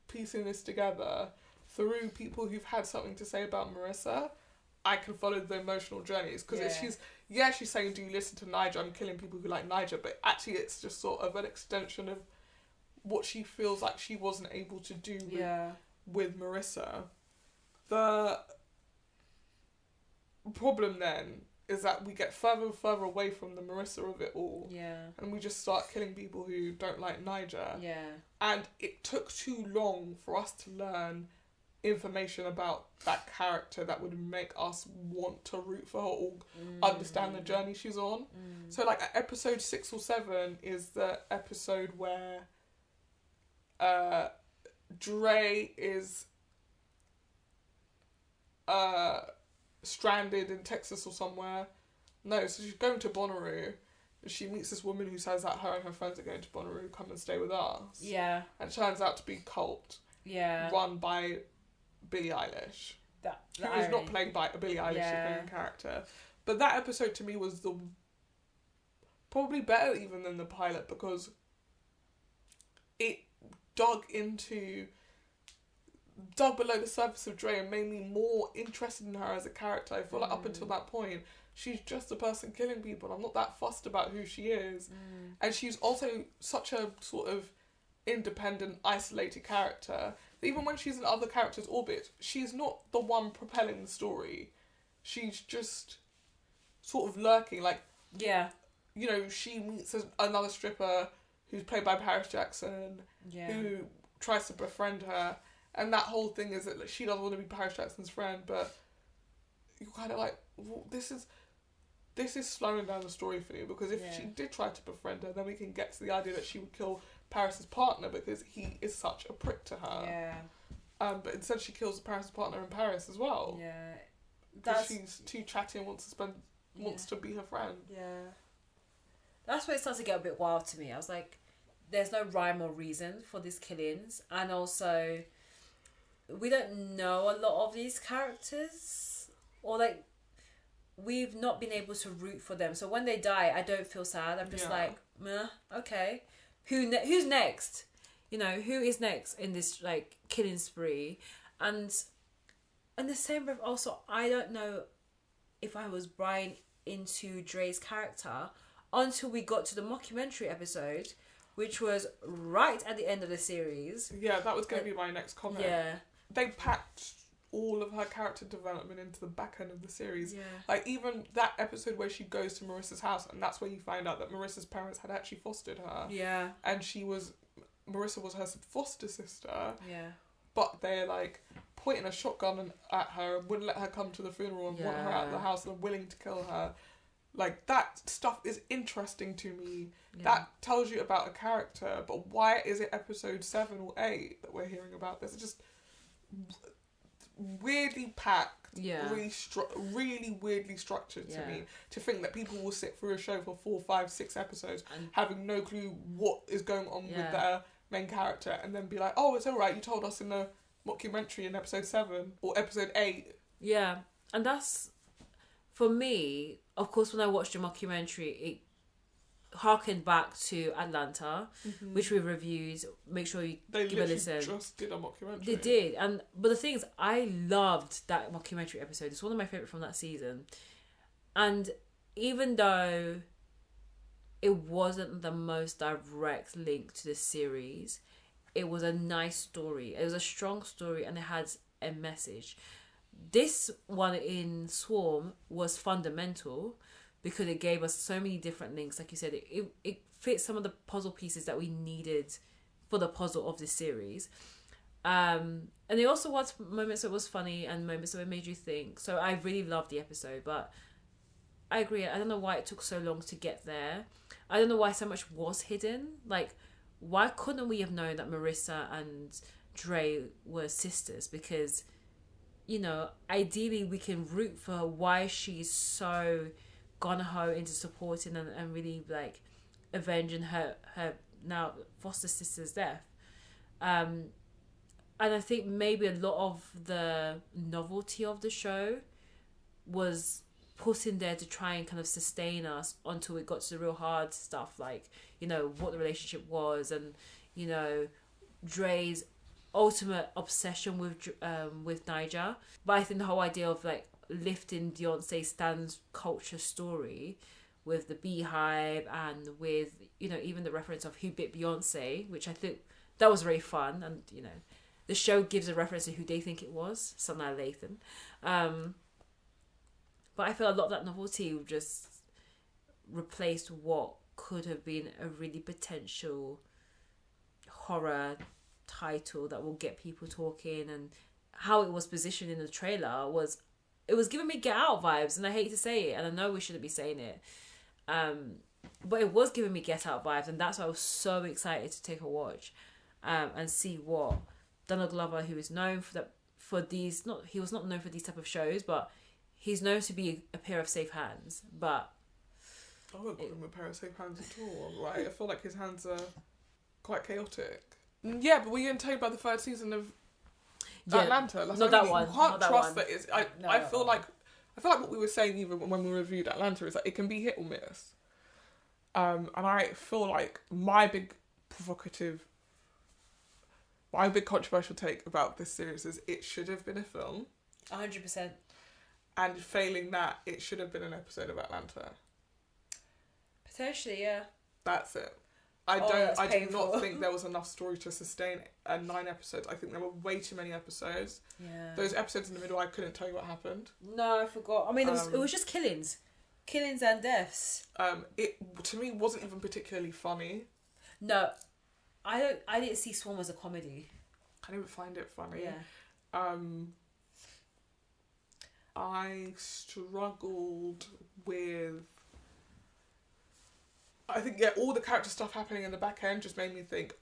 B: piecing this together through people who've had something to say about Marissa, I can follow the emotional journeys. Because she's saying, do you listen to Niger? I'm killing people who like Niger. But actually it's just sort of an extension of what she feels like she wasn't able to do with Marissa. The problem then is that we get further and further away from the Marissa of it all. Yeah. And we just start killing people who don't like Niger. Yeah. And it took too long for us to learn information about that character that would make us want to root for her or understand the journey she's on. So like episode 6 or 7 is the episode where Dre is stranded in Texas or somewhere. No, so she's going to Bonnaroo. She meets this woman who says that her and her friends are going to Bonnaroo, come and stay with us. Yeah. And it turns out to be a cult. Yeah. Run by Billie Eilish. Who is not played by Billie Eilish, the main character. But that episode to me was probably better even than the pilot, because it dug below the surface of Dre and made me more interested in her as a character. I feel like up until that point, she's just a person killing people. I'm not that fussed about who she is. And she's also such a sort of independent, isolated character. Even when she's in other characters' orbit, she's not the one propelling the story. She's just sort of lurking. Like, you know, she meets another stripper who's played by Paris Jackson, who tries to befriend her, and that whole thing is that she doesn't want to be Paris Jackson's friend, but you're kind of like, well, this is slowing down the story for you, because if she did try to befriend her, then we can get to the idea that she would kill Paris's partner because he is such a prick to her.
A: Yeah.
B: But instead she kills Paris' partner in Paris as well.
A: Yeah.
B: Because she's too chatty and wants to be her friend.
A: Yeah. That's where it starts to get a bit wild to me. I was like, there's no rhyme or reason for these killings, and also we don't know a lot of these characters, or like we've not been able to root for them. So when they die, I don't feel sad. I'm just like, meh, okay. Who's next? You know, who is next in this like killing spree? And the same breath also, I don't know if I was buying into Dre's character until we got to the mockumentary episode, which was right at the end of the series.
B: Yeah, that was going to be my next comment.
A: Yeah.
B: They packed all of her character development into the back end of the series.
A: Yeah.
B: Like, even that episode where she goes to Marissa's house, and that's where you find out that Marissa's parents had actually fostered her.
A: Yeah.
B: And Marissa was her foster sister.
A: Yeah.
B: But they're, like, pointing a shotgun at her and wouldn't let her come to the funeral and want her out of the house and are willing to kill her. Like, that stuff is interesting to me. Yeah. That tells you about a character, but why is it episode 7 or 8 that we're hearing about this? It's just weirdly packed, really weirdly structured to me, to think that people will sit through a show for 4, 5, 6 episodes and having no clue what is going on with their main character, and then be like, oh, it's alright, you told us in the mockumentary in episode 7 or episode 8.
A: Yeah, and that's, for me, of course, when I watched the mockumentary, it harkened back to Atlanta, which we reviewed. Make sure you give a listen.
B: They just did a mockumentary.
A: They did, but the thing is, I loved that mockumentary episode. It's one of my favourite from that season. And even though it wasn't the most direct link to the series, it was a nice story. It was a strong story, and it had a message. This one in Swarm was fundamental because it gave us so many different links. Like you said, it fits some of the puzzle pieces that we needed for the puzzle of this series. And it also was moments that was funny and moments that made you think. So I really loved the episode, but I agree. I don't know why it took so long to get there. I don't know why so much was hidden. Like, why couldn't we have known that Marissa and Dre were sisters? Because, you know, ideally we can root for why she's so gung-ho into supporting and really like avenging her now foster sister's death. And I think maybe a lot of the novelty of the show was put in there to try and kind of sustain us until we got to the real hard stuff, like, you know, what the relationship was, and, you know, Dre's ultimate obsession with Niger. But I think the whole idea of like lifting Beyonce Stan's culture story with the beehive and with, you know, even the reference of who bit Beyonce, which I think that was very fun. And, you know, the show gives a reference to who they think it was, Sanaa Lathan. But I feel a lot of that novelty just replaced what could have been a really potential horror title that will get people talking. And how it was positioned in the trailer was giving me Get Out vibes, and I hate to say it, and I know we shouldn't be saying it, but it was giving me Get Out vibes, and that's why I was so excited to take a watch and see what Donald Glover, who is known for these, he was not known for these type of shows, but he's known to be a pair of safe hands. But
B: I wouldn't call him a pair of safe hands at all. Like, I feel like his hands are quite chaotic. Yeah, but were you entertained by the 3rd season of Atlanta? Like,
A: not that one.
B: You can't
A: not
B: trust
A: that
B: that it's... I feel like what we were saying even when we reviewed Atlanta is that it can be hit or miss. And I feel like my big controversial take about this series is it should have been a film.
A: 100%.
B: And failing that, it should have been an episode of Atlanta.
A: Potentially, yeah.
B: That's it. I do not think there was enough story to sustain 9 episodes. I think there were way too many episodes.
A: Yeah.
B: Those episodes in the middle, I couldn't tell you what happened.
A: No, I forgot. I mean, it was just killings. killings and deaths.
B: It to me wasn't even particularly funny.
A: No, I didn't see Swarm as a comedy.
B: I didn't find it funny.
A: Yeah.
B: I struggled with. I think all the character stuff happening in the back end just made me think.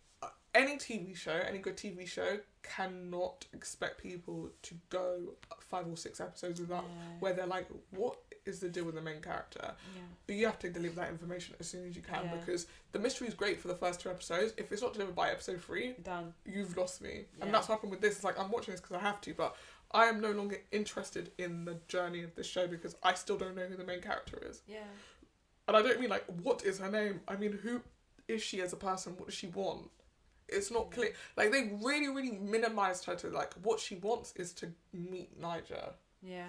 B: Any good TV show cannot expect people to go 5 or 6 episodes without where they're like, what is the deal with the main character?
A: Yeah.
B: But you have to deliver that information as soon as you can because the mystery is great for the first 2 episodes. If it's not delivered by episode 3,
A: done.
B: You've lost me.
A: Yeah.
B: And that's what happened with this. It's like, I'm watching this because I have to, but I am no longer interested in the journey of this show because I still don't know who the main character is.
A: Yeah.
B: And I don't mean like, what is her name? I mean, who is she as a person? What does she want? It's not clear. Like, they really, really minimised her to, like, what she wants is to meet Niger.
A: Yeah.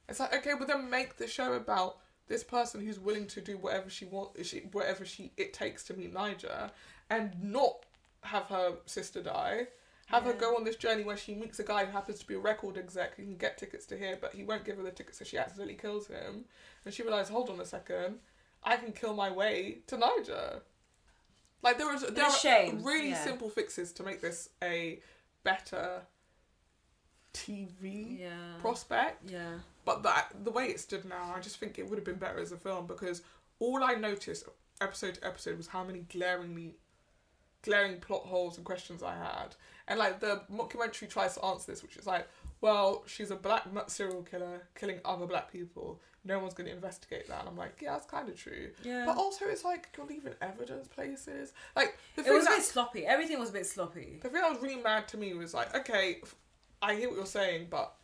B: It's like, okay, but then make the show about this person who's willing to do whatever it takes to meet Niger, and not have her sister die. Have her go on this journey where she meets a guy who happens to be a record exec who can get tickets to here, but he won't give her the tickets, so she accidentally kills him. And she realises, hold on a second, I can kill my way to Niger. Like, there are really simple fixes to make this a better TV prospect. Yeah. But the way it stood now, I just think it would have been better as a film, because all I noticed episode to episode was how many glaring plot holes and questions I had. And like, the mockumentary tries to answer this, which is like, well, she's a black serial killer killing other black people. No one's going to investigate that. And I'm like, yeah, that's kind of true. Yeah. But also, it's like, you're leaving evidence places. Like,
A: it was a bit sloppy. Everything was a bit sloppy.
B: The thing that was really mad to me was like, okay, I hear what you're saying, but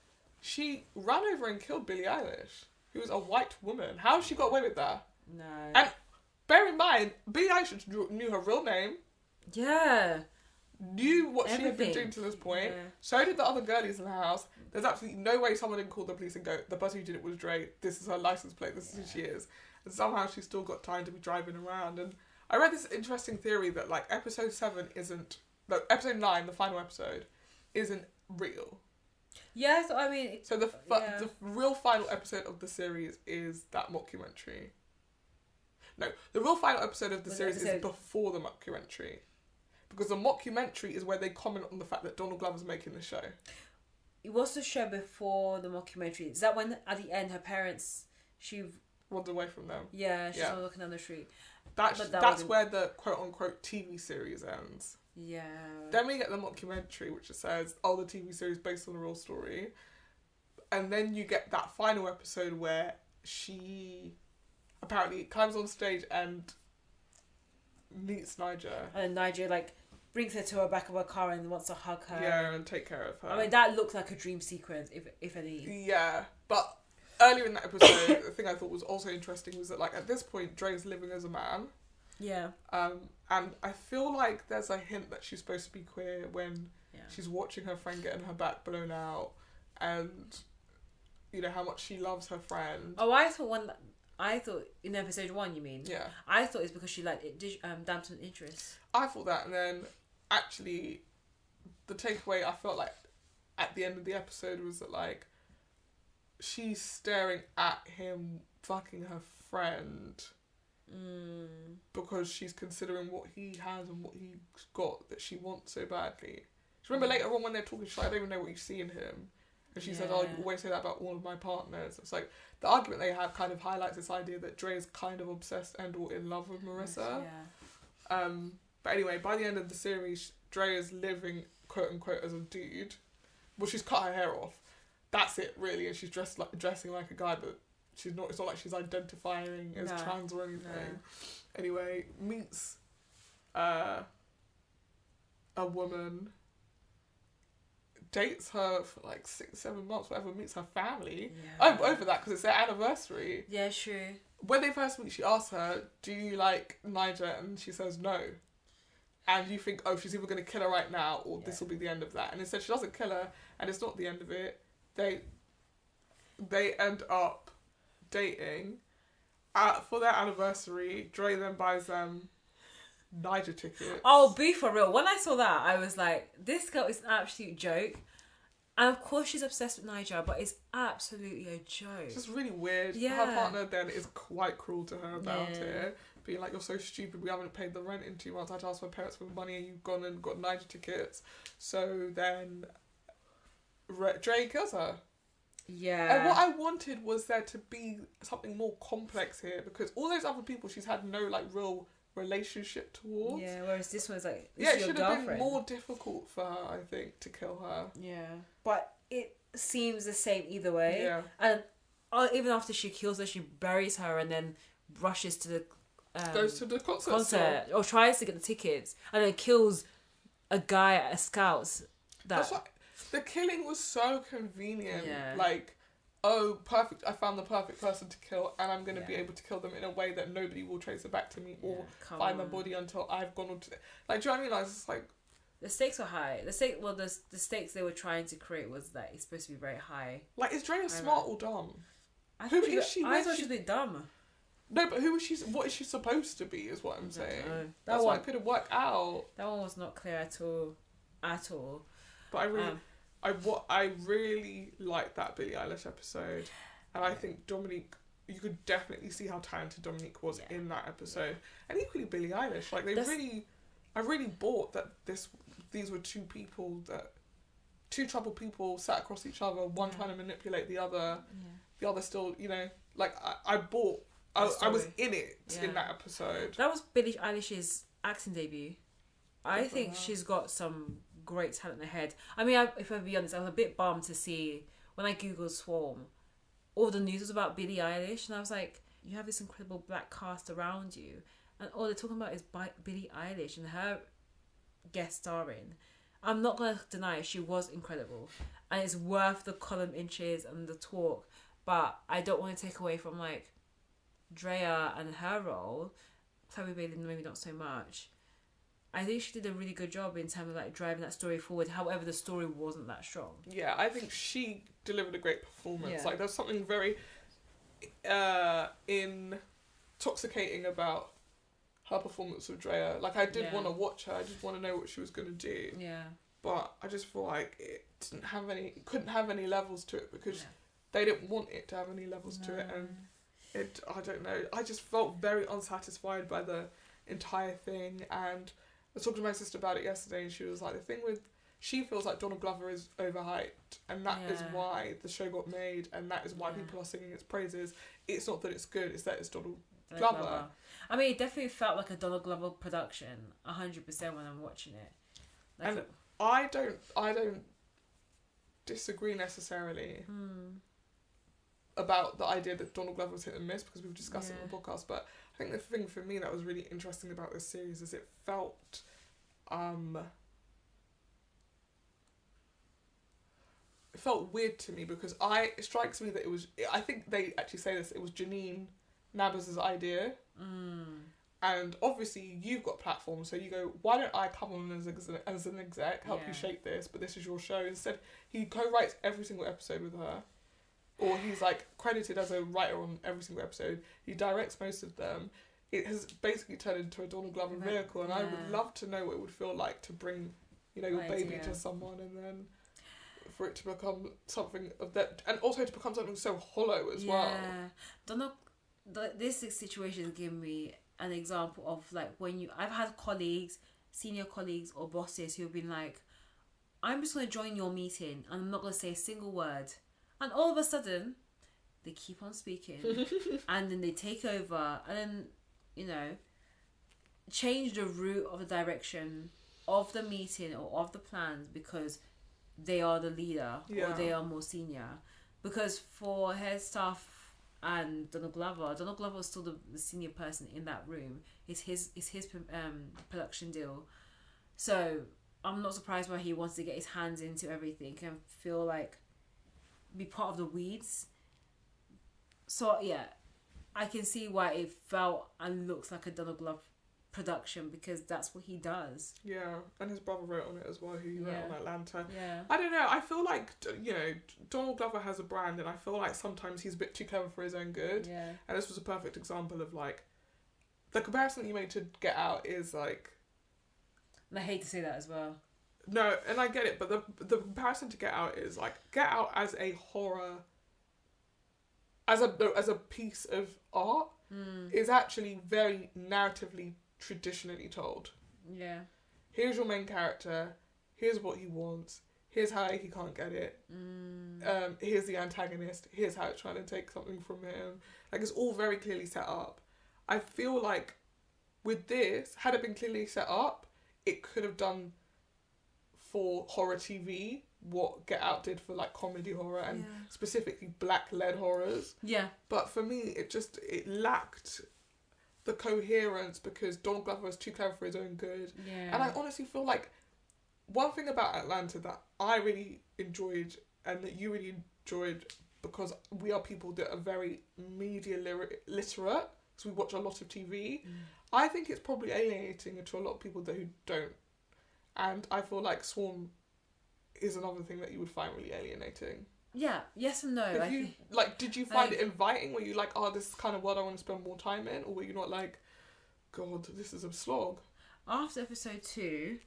B: she ran over and killed Billie Eilish, who was a white woman. How has she got away with that?
A: No.
B: And bear in mind, Billie Eilish knew her real name.
A: Yeah.
B: Knew what she had been doing to this point. Yeah. So did the other girlies in the house. There's absolutely no way someone didn't call the police and go, the person who did it was Dre, this is her license plate, this is who she is. And somehow she's still got time to be driving around. And I read this interesting theory that like episode 9, the final episode, isn't real.
A: Yes, I mean...
B: So the real final episode of the series is that mockumentary. No, the real final episode of the series is before the mockumentary. Because the mockumentary is where they comment on the fact that Donald Glover's making the show.
A: What's the show before the mockumentary? Is that when, at the end, her parents... She
B: runs away from them.
A: Yeah, she's not looking down the street.
B: That's where the quote-unquote TV series ends.
A: Yeah.
B: Then we get the mockumentary, which says, oh, the TV series based on a real story. And then you get that final episode where she apparently climbs on stage and meets Niger. And
A: Niger, like, brings her to the back of her car and wants to hug her.
B: Yeah, and take care of her.
A: I mean, that looked like a dream sequence, if any.
B: Yeah, but earlier in that episode, the thing I thought was also interesting was that, like, at this point, Dre's living as a man.
A: Yeah.
B: And I feel like there's a hint that she's supposed to be queer when she's watching her friend getting her back blown out, and you know how much she loves her friend.
A: Oh, I thought in episode 1, you mean?
B: Yeah.
A: I thought it's because she like dampened interest.
B: I thought that, and then actually, the takeaway I felt like at the end of the episode was that like she's staring at him fucking her friend. Because she's considering what he has and what he's got that she wants so badly. Do you remember later on when they're talking, she's like, I don't even know what you see in him. And she says, oh, you always say that about all of my partners. It's like, the argument they have kind of highlights this idea that Dre is kind of obsessed and or in love with Marissa. Yeah. But anyway, by the end of the series, Dre is living, quote unquote, as a dude. Well, she's cut her hair off. That's it, really. And she's dressing like a guy, but she's not. It's not like she's identifying as trans or anything. No. Anyway, meets a woman, dates her for like 6-7 months, whatever. Meets her family. Yeah. Oh, over that because it's their anniversary.
A: Yeah, true.
B: When they first meet, she asks her, "Do you like Niger?" And she says no. And you think, oh, she's either going to kill her right now, or this will be the end of that. And instead, she doesn't kill her, and it's not the end of it. They end up dating for their anniversary. Dre then buys them Niger tickets.
A: Oh, be for real. When I saw that, I was like, this girl is an absolute joke. And of course she's obsessed with Nigel, but it's absolutely a joke.
B: It's just really weird.
A: Yeah.
B: Her partner then is quite cruel to her about it. Being like, you're so stupid, we haven't paid the rent in 2 months. I had to ask my parents for money and you've gone and got Nigel tickets. So then Dre kills her.
A: Yeah.
B: And what I wanted was there to be something more complex here, because all those other people she's had no like real relationship towards.
A: Yeah, whereas this one's like,
B: it should have been more difficult for her, I think, to kill her.
A: Yeah. But it seems the same either way.
B: Yeah.
A: And even after she kills her, she buries her and then rushes to the
B: goes to the concert
A: or tries to get the tickets and then kills a guy at a Scouts.
B: That's what, the killing was so convenient.
A: Yeah.
B: Like, oh, perfect, I found the perfect person to kill, and I'm going to be able to kill them in a way that nobody will trace it back to me or find my body until I've gone on to... Like, do you know what I mean? I was just like...
A: The stakes were high. The stakes they were trying to create was that it's supposed to be very high.
B: Like, is Drea smart or dumb?
A: Who is she? I thought she was a bit dumb.
B: No, but who is she? What is she supposed to be? Is what I'm saying. That's why I couldn't work out.
A: That one was not clear at all,
B: But I really liked that Billie Eilish episode, and I think Dominique. You could definitely see how talented Dominique was in that episode, and equally Billie Eilish. Like I really bought that these were two troubled people sat across each other, one trying to manipulate the other, the other still, like I bought. I was in it in that episode.
A: That was Billie Eilish's acting debut. I think she's got some great talent ahead. I mean, if I'll be honest, I was a bit bummed to see when I googled Swarm, all the news was about Billie Eilish, and I was like, you have this incredible black cast around you, and all they're talking about is Billie Eilish and her guest starring. I'm not gonna deny she was incredible, and it's worth the column inches and the talk, but I don't want to take away from like Drea and her role. Chloe Bailey maybe not so much. I think she did a really good job in terms of like driving that story forward. However, the story wasn't that strong. Yeah,
B: I think she delivered a great performance.
A: Yeah.
B: Like there's something very intoxicating about her performance with Drea. Like I did want to watch her. I just want to know what she was going to do.
A: Yeah.
B: But I just feel like it couldn't have any levels to it because they didn't want it to have any levels to it, and I don't know. I just felt very unsatisfied by the entire thing, and I was talking to my sister about it yesterday, and she was like, she feels like Donald Glover is overhyped, and that is why the show got made, and that is why people are singing its praises. It's not that it's good, it's that it's Donald Glover.
A: I mean, it definitely felt like a Donald Glover production, 100% when I'm watching it. Like
B: and I don't disagree necessarily about the idea that Donald Glover was hit and miss, because we've discussed it on the podcast, but I think the thing for me that was really interesting about this series is it felt weird to me, because it strikes me that I think they actually say this, it was Janine Nabers' idea. And obviously you've got platforms, so you go, why don't I come on as an exec, help you shape this, but this is your show. Instead, he co-writes every single episode with her, or he's like credited as a writer on every single episode. He directs most of them. It has basically turned into a Donald Glover vehicle, and I would love to know what it would feel like to bring, your baby to someone, and then for it to become something of that, and also to become something so hollow as well.
A: This situation has given me an example of like when I've had colleagues, senior colleagues or bosses who have been like, I'm just going to join your meeting and I'm not going to say a single word, and all of a sudden they keep on speaking and then they take over and then change the route of the direction of the meeting or of the plans because they are the leader or they are more senior. Because for head staff and Donald Glover was still the senior person in that room. It's his production deal. So I'm not surprised why he wants to get his hands into everything and feel like be part of the weeds. So yeah, I can see why it felt and looks like a Donald Glover production, because that's what he does.
B: Yeah, and his brother wrote on it as well, who he wrote on Atlanta.
A: Yeah.
B: I don't know, I feel like, Donald Glover has a brand, and I feel like sometimes he's a bit too clever for his own good.
A: Yeah.
B: And this was a perfect example of like, the comparison that you made to Get Out is like...
A: And I hate to say that as well.
B: No, and I get it, but the comparison to Get Out is like Get Out as a horror, as a piece of art, is actually very narratively traditionally told.
A: Yeah.
B: Here's your main character. Here's what he wants. Here's how he can't get it. Here's the antagonist. Here's how it's trying to take something from him. Like, it's all very clearly set up. I feel like with this, had it been clearly set up, it could have done for horror TV what Get Out did for like comedy horror and specifically black-led horrors.
A: Yeah.
B: But for me, it lacked the coherence because Donald Glover was too clever for his own good.
A: Yeah.
B: And I honestly feel like one thing about Atlanta that I really enjoyed and that you really enjoyed, because we are people that are very media literate, so we watch a lot of TV. I think it's probably alienating to a lot of people who don't. And I feel like Swarm is another thing that you would find really alienating.
A: Yeah, yes and no.
B: Did you find it inviting? Were you like, oh, this is kind of what I want to spend more time in? Or were you not like, God, this is a slog?
A: After episode 2,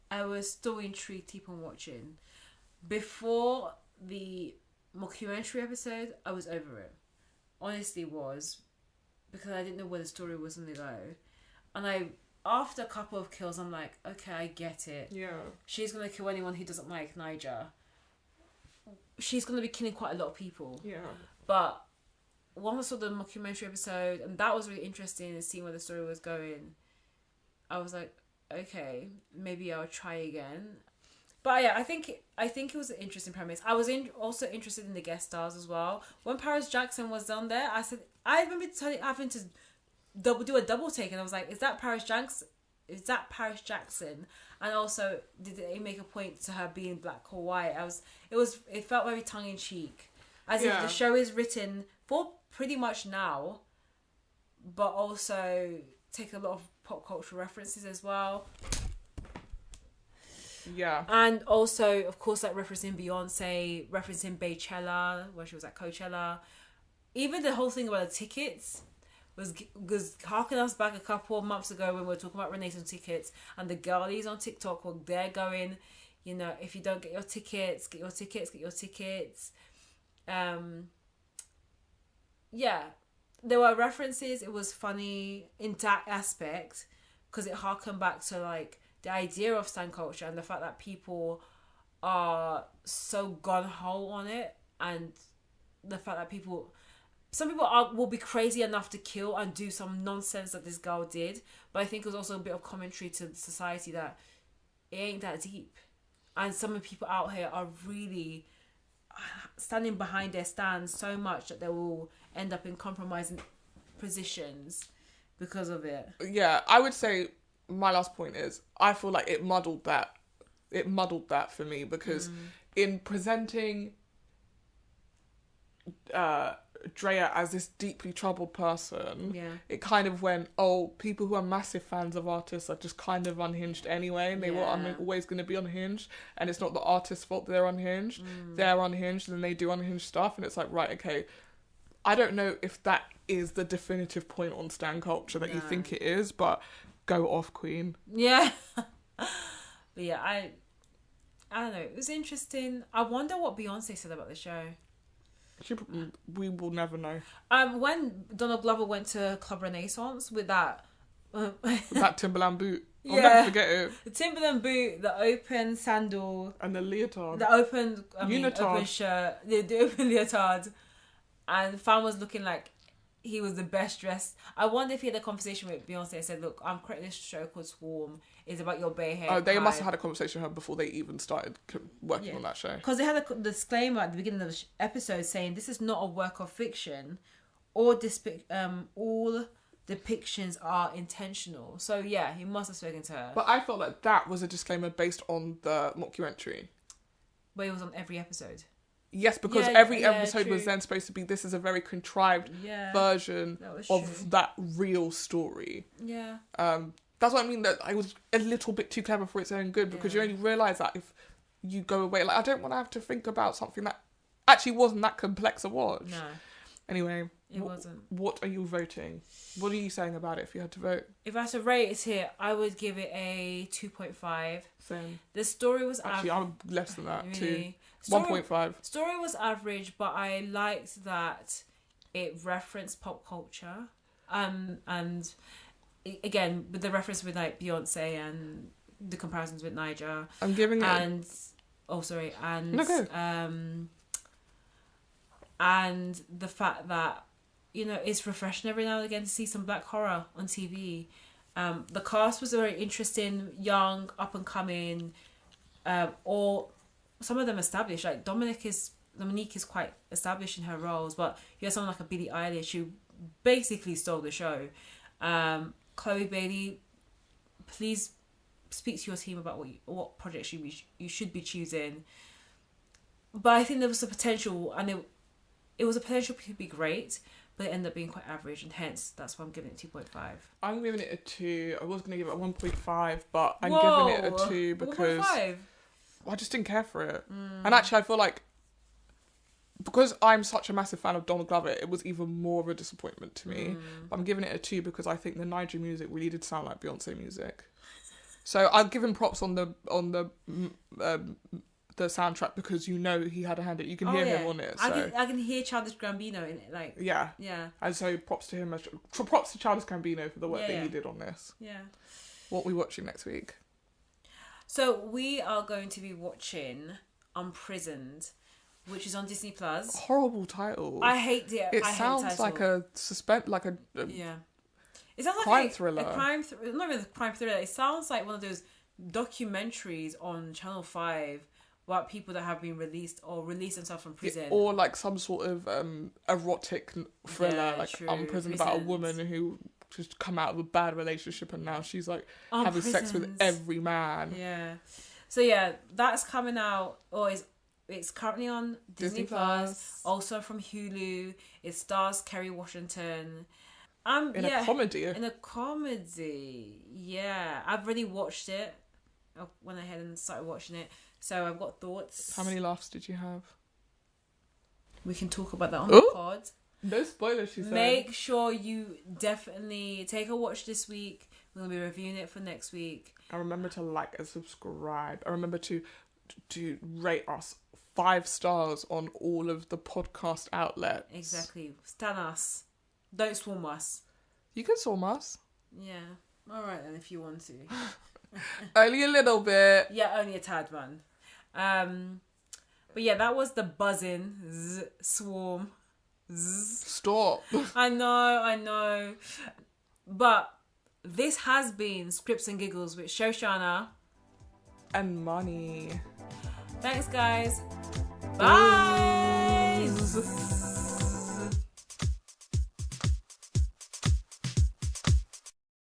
A: I was still intrigued to keep on watching. Before the mockumentary episode, I was over it. Honestly was. Because I didn't know where the story was going to go. And after a couple of kills, I'm like, okay, I get it.
B: Yeah.
A: She's going to kill anyone who doesn't like Niger. She's going to be killing quite a lot of people.
B: Yeah.
A: But once I saw the mockumentary episode, and that was really interesting and seeing where the story was going, I was like, okay, maybe I'll try again. But yeah, I think it was an interesting premise. I was also interested in the guest stars as well. When Paris Jackson was on there, I said, I remember having to do a double take, and I was like, is that Paris Jackson? And also, did they make a point to her being black or white? It felt very tongue in cheek, as if the show is written for pretty much now, but also take a lot of pop culture references as well.
B: Yeah.
A: And also, of course, like referencing Beyonce, referencing Beychella, where she was at Coachella. Even the whole thing about the tickets was harking us back a couple of months ago when we were talking about Renaissance tickets, and the girlies on TikTok were there going, you know, if you don't get your tickets, get your tickets. Yeah, there were references. It was funny in that aspect because it harkened back to like the idea of stan culture and the fact that people are so gung-ho on it, and the fact that some people will be crazy enough to kill and do some nonsense that this girl did. But I think it was also a bit of commentary to society that it ain't that deep. And some of the people out here are really standing behind their stands so much that they will end up in compromising positions because of it.
B: Yeah, I would say my last point is I feel like it muddled that for me, because in presenting Drea as this deeply troubled person, it kind of went, oh, people who are massive fans of artists are just kind of unhinged anyway, and they were always going to be unhinged, and it's not the artist's fault they're unhinged. They're unhinged and they do unhinged stuff, and it's like, right, okay, I don't know if that is the definitive point on stan culture that you think it is, but go off, Queen.
A: Yeah. But yeah, I don't know, it was interesting. I wonder what Beyonce said about the show.
B: We will never know.
A: When Donald Glover went to Club Renaissance with that
B: that Timberland boot, I'll never forget it.
A: The Timberland boot, the open sandal,
B: and the leotard,
A: the open
B: unitard,
A: open shirt, the open leotard, and Fan was looking like he was the best dressed. I wonder if he had a conversation with Beyonce and said, "Look, I'm creating this show called Swarm. It's about your Bay hair."
B: Oh, they must have had a conversation with her before they even started working on that show.
A: Because they had a disclaimer at the beginning of the episode saying this is not a work of fiction, all depictions are intentional. So yeah, he must have spoken to her.
B: But I felt like that was a disclaimer based on the mockumentary.
A: But it was on every episode.
B: Yes, because every episode was then supposed to be, this is a very contrived version of that real story.
A: Yeah.
B: That's what I mean, that I was a little bit too clever for its own good, because you only realise that if you go away. Like, I don't want to have to think about something that actually wasn't that complex to watch.
A: No.
B: Anyway,
A: It wasn't.
B: What are you voting? What are you saying about it if you had to vote?
A: If I had to rate it here, I would give it a 2.5.
B: Same.
A: The story was
B: Actually, I'm less than that
A: really?
B: too. 1.5.
A: Story was average, but I liked that it referenced pop culture. And again, with the reference with like Beyonce and the comparisons with Niger.
B: I'm giving it.
A: And and the fact that, you know, it's refreshing every now and again to see some black horror on TV. The cast was very interesting, young, up and coming, or some of them established. Like Dominique is quite established in her roles, but you have someone like a Billie Eilish who basically stole the show. Chloe Bailey, please speak to your team about what projects you should be choosing. But I think there was a potential, and it was a potential to be great, but it ended up being quite average, and hence that's why I'm giving it 2.5.
B: I'm giving it a 2. I was going to give it a 1.5, but I'm giving it a 2 because
A: 1.5?
B: I just didn't care for it. And actually, I feel like because I'm such a massive fan of Donald Glover, it was even more of a disappointment to me. But I'm giving it a 2 because I think the Niger music really did sound like Beyonce music. So I'll give him props on the soundtrack, because you know he had a hand in it. You can hear him on it. So.
A: I can hear Childish Gambino in it. Like
B: yeah. And so props to him. Props to Childish Gambino for the work that he did on this.
A: Yeah.
B: What are we watching next week?
A: So we are going to be watching Unprisoned, which is on Disney Plus.
B: Horrible title.
A: I hate it.
B: It sounds like a
A: yeah. It sounds like
B: crime thriller.
A: Not even a crime thriller. It sounds like one of those documentaries on Channel 5 about people that have been released or released themselves from prison.
B: Or like some sort of erotic thriller, Unprisoned, about a woman who just come out of a bad relationship and now she's like having sex with every man.
A: Yeah. So yeah, that's coming out, or it's currently on Disney Plus, also from Hulu. It stars Kerry Washington.
B: In a comedy.
A: In a comedy. Yeah. I've already watched it. I went ahead and started watching it. So I've got thoughts.
B: How many laughs did you have?
A: We can talk about that on the pod.
B: No spoilers, she said.
A: Make sure you definitely take a watch this week. We're going to be reviewing it for next week.
B: And remember to like and subscribe. And remember to rate us 5 stars on all of the podcast outlets.
A: Exactly. Stan us. Don't swarm us.
B: You can swarm us.
A: Yeah. All right then, if you want to.
B: Only a little bit.
A: Yeah, only a tad one. But yeah, that was the buzzing swarm.
B: Stop.
A: I know. But this has been Scripts and Giggles with Shoshanna
B: and Marnie.
A: Thanks, guys. Bye.